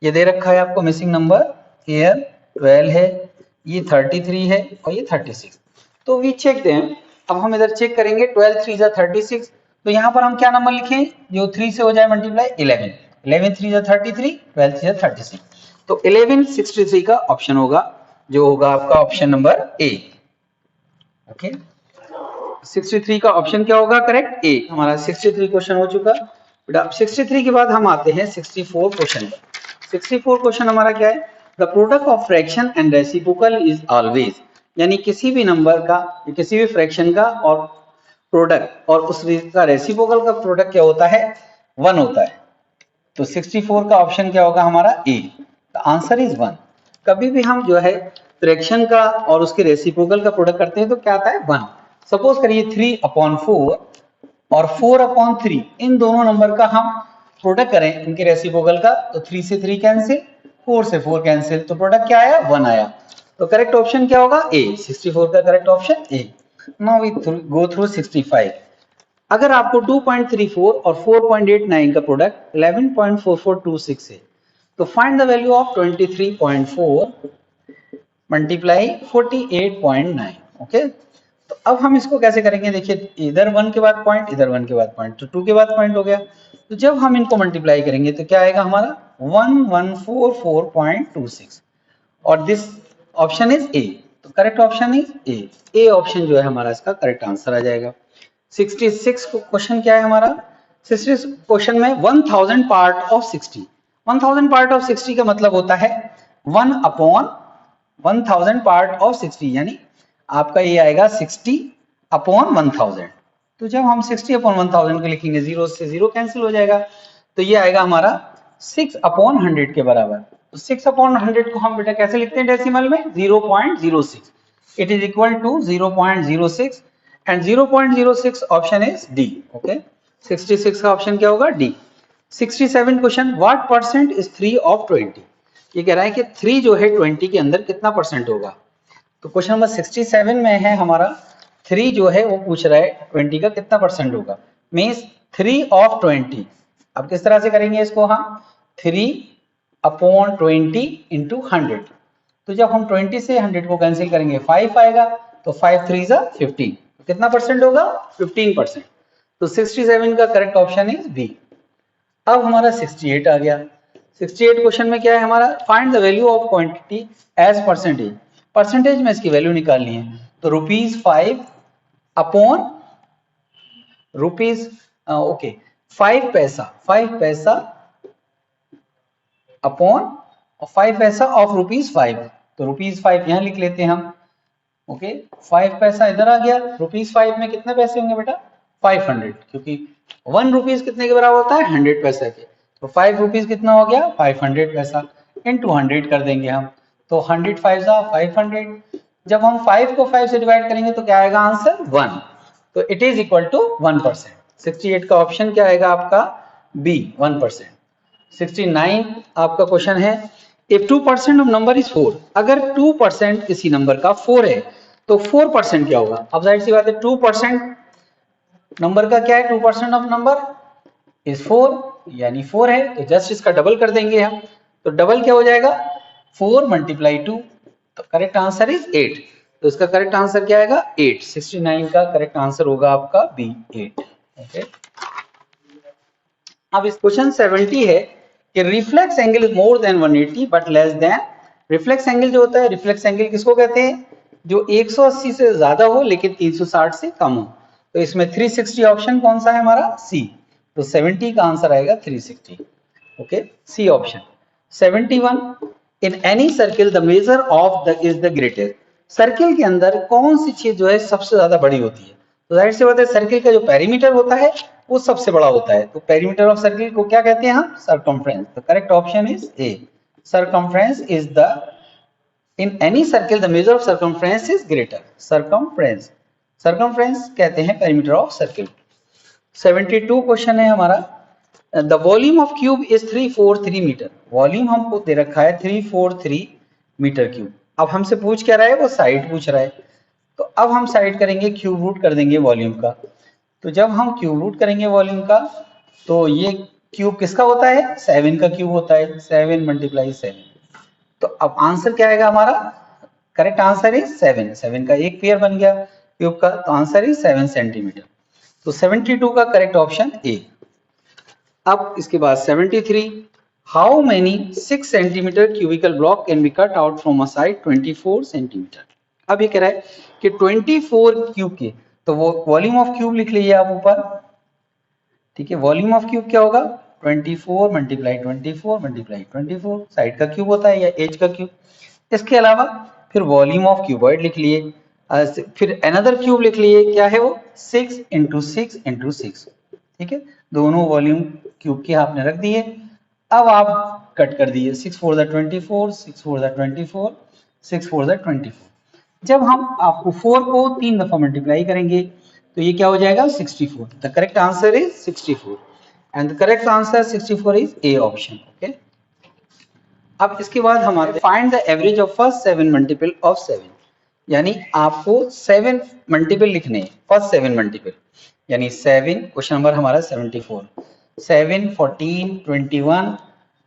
ये दे रखा है आपको मिसिंग नंबर, हियर 12 है, ये 33 है और ये 36। तो वी चेक देम। अब हम इधर चेक करेंगे, 12 3 जा 36। तो यहाँ पर हम क्या नंबर लिखें जो 3 से हो जाए मल्टीप्लाई? 11। 11 3 जा 33, 12 3 जा 36। तो 11 63 का ऑप्शन होगा, जो होगा आपका ऑप्शन नंबर ए। ओके, 63 का ऑप्शन क्या होगा? करेक्ट ए। हमारा 63 क्वेश्चन हो चुका बेटा। 63 के बाद हम आते हैं 64 क्वेश्चन पर। 64 क्वेश्चन हमारा क्या है? The product of fraction and reciprocal is always, यानी किसी भी नंबर का, किसी भी फ्रैक्शन का और प्रोडक्ट और उसका रेसिप्रोकल का प्रोडक्ट क्या होता है? 1 होता है। तो 64 का ऑप्शन क्या होगा हमारा? ए। The answer is 1। कभी भी हम जो है फ्रैक्शन का और उसके रेसिप्रोकल का प्रोडक्ट करते हैं तो क्या आता है? 1। सपोज करिए 3/4 और 4/3, इन दोनों नंबर का हम प्रोडक्ट करें इनके रेसिप्रोकल का, तो 3 से 3 कैंसिल, 4 से 4 कैंसिल, तो प्रोडक्ट क्या आया? 1 आया। तो करेक्ट ऑप्शन क्या होगा? ए। 64 का correct option A. Now we go through 65। अगर आपको 2.34 और 4.89 का प्रोडक्ट 11.4426 है, तो find the value of 23.4 multiply 48.9। Okay, तो अब हम इसको कैसे करेंगे? देखिए, इधर 1 के बाद पॉइंट, इधर 1 के बाद पॉइंट, तो 2 के बाद पॉइंट हो गया। तो जब हम इनको मल्टीप्लाई करेंगे तो क्या आएगा हमारा? 1144.26 और दिस ऑप्शन इज ए। तो correct option is A. A option जो है हमारा इसका करेक्ट आंसर आ जाएगा। 66 क्वेश्चन क्या है हमारा? 66 क्वेश्चन में 1000 पार्ट ऑफ 60। 1000 पार्ट ऑफ 60 का मतलब होता है 1/1000 पार्ट ऑफ 60, यानी आपका ये आएगा 60/1000। तो जब हम 60/1000 को लिखेंगे, 0 से 0 कैंसिल हो जाएगा, तो ये आएगा हमारा 6/100 के बराबर। तो 6/100 को हम बेटा कैसे लिखते हैं डेसिमल में? 0.06। It is equal to 0.06 and 0.06 option is D. Okay, 66 का ऑप्शन क्या होगा? D. 67 question, what percent is 3 of 20? ये कह रहा है कि 3 जो है 20 के अंदर कितना परसेंट होगा। तो क्वेश्चन नंबर 67 में है हमारा 3 जो है वो पूछ रहा है 20 का कितना परसेंट होगा। Means 3 of 20। अब किस तरह से करेंगे इसको हम? 3/20 इंटू 100। तो जब हम 20 से 100 को कैंसिल करेंगे 5 आएगा, तो 5 3 जा 15। कितना परसेंट होगा? 15%। तो 67 का करेक्ट ऑप्शन इज बी। अब हमारा 68 आ गया। 68 क्वेश्चन में क्या है हमारा? Find the value of quantity as percentage. Percentage में इसकी वैल्यू निकालनी है। तो ₹5 अपॉन रुपीज, ओके, 5 पैसा, 5 पैसा अपॉन 5 पैसा ऑफ ₹5। तो ₹5 यहां लिख लेते हैं हम। ओके, 5 पैसा इधर आ गया। ₹5 में कितने पैसे होंगे बेटा? 500, क्योंकि 1 रुपीज कितने के बराबर होता है? 100 पैसा के। तो 5 रुपीज कितना हो गया? 500 पैसा इंटू 100 कर देंगे हम। तो 100 5 जा 500। जब हम 5 को 5 से डिवाइड करेंगे तो क्या आएगा आंसर? 1। तो इट इज इक्वल टू 1%। 68 का ऑप्शन क्या आएगा आपका? बी, 1%। 69 आपका क्वेश्चन है, इफ 2% ऑफ नंबर इज 4। अगर 2% किसी नंबर का 4 है तो 4% क्या होगा? अब जाहिर सी बात है 2% नंबर का क्या है? 2% ऑफ नंबर इज 4, यानी 4 है, तो जस्ट इसका डबल कर देंगे हम। तो डबल क्या हो जाएगा? 4 मल्टीप्लाई 2। तो करेक्ट आंसर इज 8। तो इसका करेक्ट आंसर क्या आएगा? 8। 69 का करेक्ट आंसर होगा आपका बी, 8। ओके, अब इस क्वेश्चन 70 है कि reflex angle is more than 180 but less than. Reflex angle जो होता है, रिफ्लेक्स एंगल किसको कहते हैं? जो 180 से ज्यादा हो लेकिन 360 से कम हो। तो इसमें 360 ऑप्शन कौन सा है हमारा? सी। तो 70 का आंसर आएगा 360। Okay, C option. 71, in any circle the measure of the is the greatest. Circle के अंदर कौन सी चीज जो है सबसे ज्यादा बड़ी होती है? तो जाहिर सी बात है सर्किल का जो पेरीमीटर होता है वो सबसे बड़ा होता है। तो पेरीमीटर ऑफ सर्किल को क्या कहते हैं हम? सर्कमफ्रेंस। तो correct option is A, circumference is the, in any circle the measure of circumference is greater. Circumference, circumference कहते हैं पेरीमीटर ऑफ सर्किल। 72 क्वेश्चन है हमारा, the volume of cube is 343 metre. Volume हमको दे रखा है 343 मीटर क्यूब। अब हमसे पूछ क्या रहा है? वो साइड पूछ रहा है। तो अब हम साइड करेंगे क्यूब रूट कर देंगे वॉल्यूम का। तो जब हम क्यूब रूट करेंगे वॉल्यूम का तो ये क्यूब किसका होता है, 7 का क्यूब होता है, 7 × 7। तो अब आंसर क्या आएगा हमारा, करेक्ट आंसर इज 7। 7 का एक पेयर बन गया क्यूब का, तो आंसर इज 7 सेंटीमीटर। तो 72 का करेक्ट ऑप्शन ए। अब इसके बाद 73, how many 6 centimetre cubical block can be cut out from a side 24 centimetre. अब ये कह रहा है कि 24 क्यूब के, तो वो वॉल्यूम ऑफ क्यूब लिख लीजिए आप ऊपर, ठीक है। वॉल्यूम ऑफ क्यूब क्या होगा, 24 × 24 × 24, साइड का क्यूब होता है या एज का क्यूब। इसके अलावा फिर वॉल्यूम ऑफ क्यूबॉइड लिख लिए, फिर अनदर क्यूब लिख लिए, क्या है वो, 6 × 6 × 6, ठीक है। दोनों वॉल्यूम क्यूब के आपने रख दिए। अब आप कट कर दिए, 6 4 × 24, 6 4 × 24, 6 4 × 24। जब हम आपको 4 को 3 दफा मल्टीप्लाई करेंगे तो ये क्या हो जाएगा, 64। The correct answer is 64 and the correct answer 64 is A option, okay. अब इसके बाद हमारे find the average of first 7 multiple of 7, यानी आपको 7 मल्टीपल लिखने हैं, फर्स्ट 7 मल्टीपल, यानी 7, क्वेश्चन नंबर हमारा 74, 7 14 21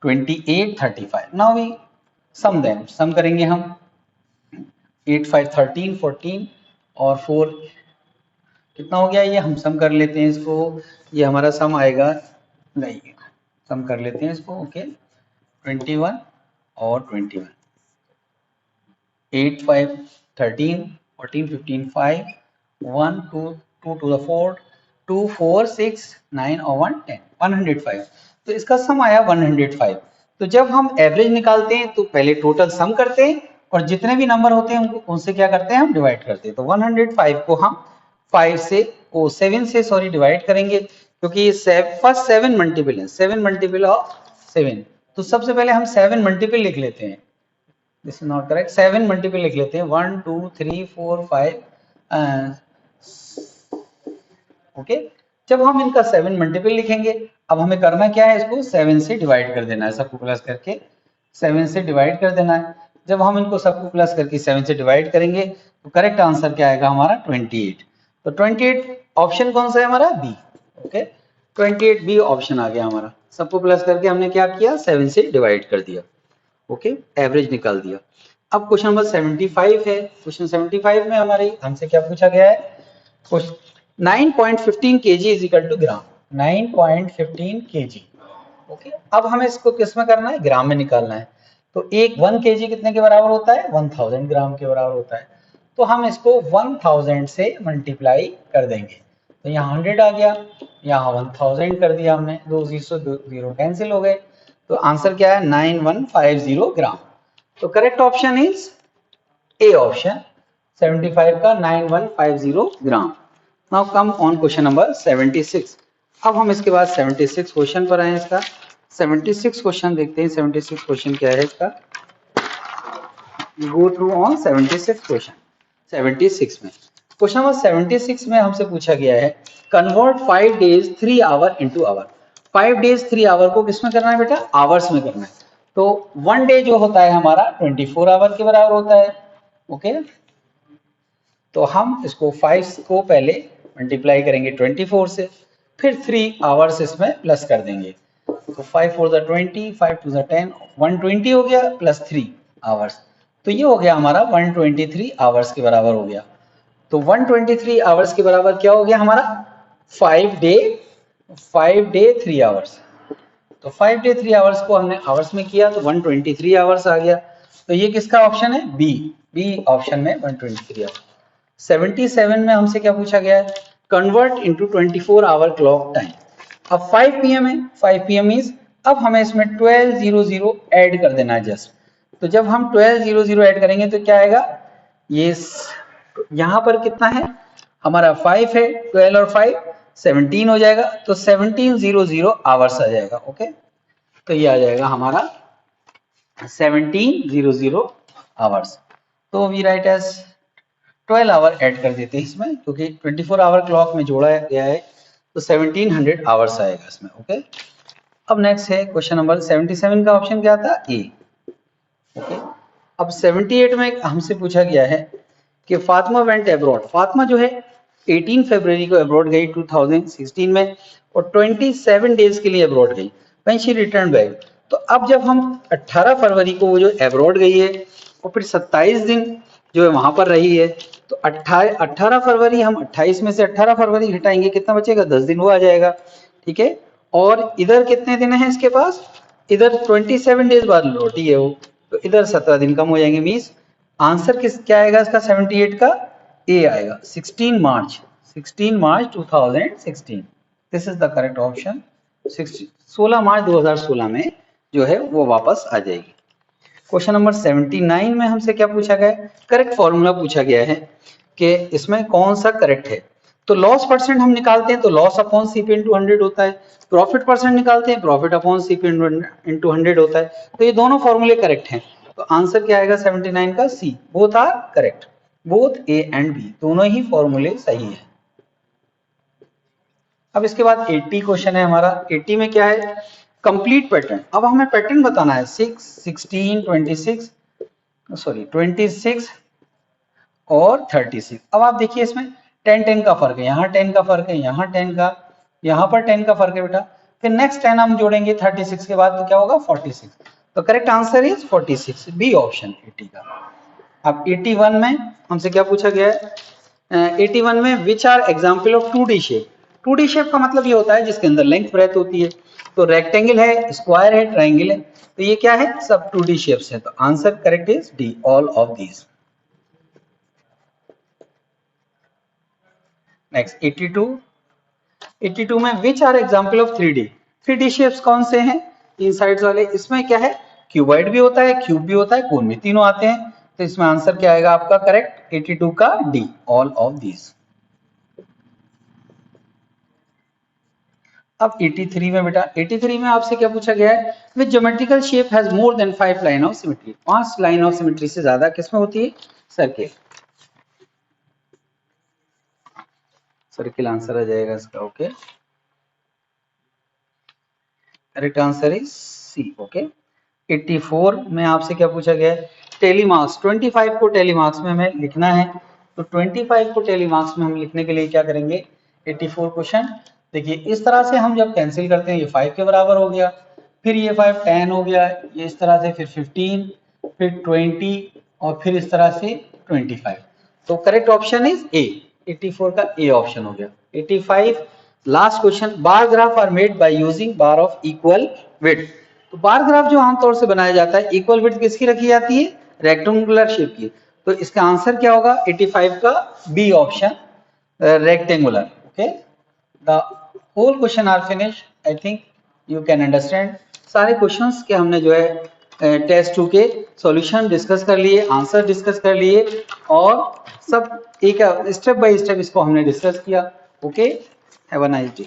28 35। नाउ वी सम देम, सम करेंगे हम, 8 5 13 14 और 4 कितना हो गया, ये हम सम कर लेते हैं इसको, ये हमारा सम आएगा, नहीं सम कर लेते हैं इसको, ओके। 21 और 21, 8 5 13 14 15 5 1 2 2 to the 4 2 4 6 9 और 1 10 105। तो इसका सम आया 105। तो जब हम एवरेज निकालते हैं तो पहले टोटल सम करते हैं और जितने भी नंबर होते हैं उनको उनसे क्या करते हैं, हम डिवाइड करते हैं। तो 105 को हम 5 से 7 से सॉरी डिवाइड करेंगे, क्योंकि ये फर्स्ट 7 मल्टीपल है, 7 मल्टीपल ऑफ 7। तो सबसे पहले हम 7 मल्टीपल लिख लेते हैं, this is not correct, 7 multiple लिख लेते हैं, 1 2 3 4 5, ओके। जब हम इनका 7 मल्टीपल लिखेंगे, अब हमें करना क्या है, इसको 7 से डिवाइड कर देना है, सबको प्लस करके 7 से डिवाइड कर देना है। जब हम इनको सबको प्लस करके 7 से डिवाइड करेंगे तो करेक्ट आंसर क्या आएगा हमारा, 28। तो 28 ऑप्शन कौन सा है हमारा, बी, ओके। 28 बी ऑप्शन आ गया हमारा, सबको प्लस करके हमने क्या किया, 7 से डिवाइड कर दिया, ओके, एवरेज निकाल दिया। अब क्वेश्चन नंबर 75 है। क्वेश्चन 75 में हमारे हमसे क्या पूछा गया है, 9.15 kg is equal to gram, 9.15 kg, okay. अब हमें इसको किस में करना है, ग्राम में निकालना है। तो एक 1 kg कितने के बराबर होता है, 1000 ग्राम के बराबर होता है। तो हम इसको 1000 से मल्टीप्लाई कर देंगे, तो यहाँ 100 आ गया, यहाँ 1000 कर दिया हमने, 2 0 कैंसिल हो गए, तो आंसर क्या है, 9150 ग्राम। तो correct option is A option, 75 का 9150 gram. Now come on question number 76। अब हम इसके बाद 76 क्वेश्चन पर आए, इसका 76 क्वेश्चन देखते हैं। 76 क्वेश्चन क्या है इसका, गो थ्रू ऑन 76 क्वेश्चन। 76 में क्वेश्चन नंबर 76 में हमसे पूछा गया है, convert 5 days 3 hour into hour. 5 days 3 hour को किसमें करना है बेटा, आवर्स में करना है। तो 1 डे जो होता है हमारा 24 आवर के बराबर होता है, ओके। तो हम इसको 5 को पहले मल्टीप्लाई करेंगे 24 से, फिर 3 आवर्स इसमें प्लस कर देंगे। तो 5 4 द 20, 5 2 द 10, 120 हो गया प्लस 3 आवर्स, तो ये हो गया हमारा 123 आवर्स के बराबर हो गया। तो 123 आवर्स के बराबर क्या हो गया हमारा, 5 डे 3 आवर्स। तो 5 डे 3 आवर्स को हमने आवर्स में किया तो 123 आवर्स आ गया। तो ये किसका ऑप्शन है, बी ऑप्शन में 123 आवर्स। 77 में हमसे क्या पूछा गया है, convert into 24 hour clock time. अब 5 PM है, 5 PM इज, अब हमें इसमें 1200 ऐड कर देना है जस्ट। तो जब हम 1200 ऐड करेंगे तो क्या आएगा, ये यहाँ पर कितना है हमारा 5 है, 12 और 5 17 हो जाएगा, तो 1700 आवर्स आ जाएगा, ओके। तो ये आ जाएगा हमारा 1700 आवर्स। तो we write as 12 hour add कर देते हैं इसमें, क्योंकि 24 आवर क्लॉक में जोड़ा गया है, तो 1700 आवर्स आएगा इसमें, ओके। अब नेक्स्ट है क्वेश्चन नंबर 77 का ऑप्शन क्या था, ए, ओके। अब 78 में हमसे पूछा गया है कि फातिमा वेंट अब्रॉड, फातिमा जो है 18 फरवरी को अब्रॉड गई 2016 में और 27 डेज के लिए अब्रॉड गई, व्हेन शी रिटर्न बैक। तो अब जब हम 18 फरवरी को वो जो अब्रॉड गई है और फिर 27 दिन जो है वहां पर रही है, तो 18 फरवरी हम 28 में से 18 फरवरी घटाएंगे, कितना बचेगा, 10 दिन वो आ जाएगा, ठीक है। और इधर कितने दिन है इसके पास, इधर 27 डेज बाद लौटी है वो, तो इधर 17 दिन कम हो जाएंगे। मीन्स आंसर क्या आएगा इसका 78 का, ए आएगा 16 मार्च 2016। This is the correct option. 16 मार्च 2016 में जो है वो वापस आ जाएगी। क्वेश्चन नंबर 79 में हमसे क्या पूछा गया है, करेक्ट फॉर्मूला पूछा गया है कि इसमें कौन सा करेक्ट है। तो लॉस परसेंट हम निकालते हैं तो लॉस अपॉन सीपी इंटू 100 होता है, प्रॉफिट परसेंट निकालते हैं प्रॉफिट अपॉन सीपी इंटू 100 होता है। तो ये दोनों फॉर्मूले करेक्ट हैं, तो आंसर क्या आएगा 79 का C, both are correct, both A and B, दोनों ही फॉर्मूले सही है। अब इसके बाद 80 क्वेश्चन है हमारा। 80 में क्या है, कंप्लीट पैटर्न। अब हमें पैटर्न बताना है 6, 16, 26 और 36। अब आप देखिए इसमें 10 का फर्क है, यहाँ 10 का फर्क है, यहाँ 10 का, यहाँ पर 10 का फर्क है बेटा। फिर नेक्स्ट 10 हम जोड़ेंगे 36 के बाद तो क्या होगा 46। तो correct answer is 46, B option 80 का। अब 81 में हमसे क्या पूछा गया है, 81 में which are example of 2D shape. 2D shape का मतलब ये होता है जिसके अंदर लेंथ ब्रेथ होती है। तो रेक्टेंगल है, स्क्वायर है, ट्राइंगल है, तो ये क्या है, सब 2D शेप्स है। तो answer correct is D, all of these. Next 82 में which are example of 3D shapes कौन से हैं, तीन साइड्स वाले। इसमें क्या है, क्यूबॉइड भी होता है, क्यूब भी होता है, कोन भी, तीनों आते हैं। तो इसमें आंसर क्या आएगा आपका करेक्ट 82 का डी, ऑल ऑफ दीज। अब 83 में बेटा, 83 में आपसे क्या पूछा गया है, which geometrical shape has more than 5 line of symmetry. 5 line of symmetry से ज्यादा किसमें होती है, सर्किल। सर्किल आंसर आ जाएगा इसका, okay. Correct answer is C, okay. 84 में आपसे क्या पूछा गया है, टेलीमार्क्स। 25 को टेलीमार्क्स में हमें लिखना है, तो 25 को टेलीमार्क्स में हम लिखने के लिए क्या करेंगे, 84 क्वेश्चन देखिए इस तरह से हम जब कैंसिल करते हैं, ये 5 के बराबर हो गया, फिर ये 5 10 हो गया, ये इस तरह से, फिर 15, फिर 20 और फिर इस तरह से 25। तो करेक्ट ऑप्शन इज ए, 84 का ए ऑप्शन हो गया। 85 last question, bar graph are made by using bar of equal width. तो बार ग्राफ जो आमतौर से बनाया जाता है, इक्वल विड्थ किसकी रखी जाती है, रेक्टेंगुलर शेप की। तो इसका आंसर क्या होगा 85 का B option, rectangular, okay. The whole question are finish, I think you can understand. सारे क्वेश्चंस के हमने जो है टेस्ट 2 के सॉल्यूशन डिस्कस कर लिए, आंसर डिस्कस कर लिए और सब एक स्टेप बाय स्टेप इसको हमने डिस्कस किया, okay. Have a nice day.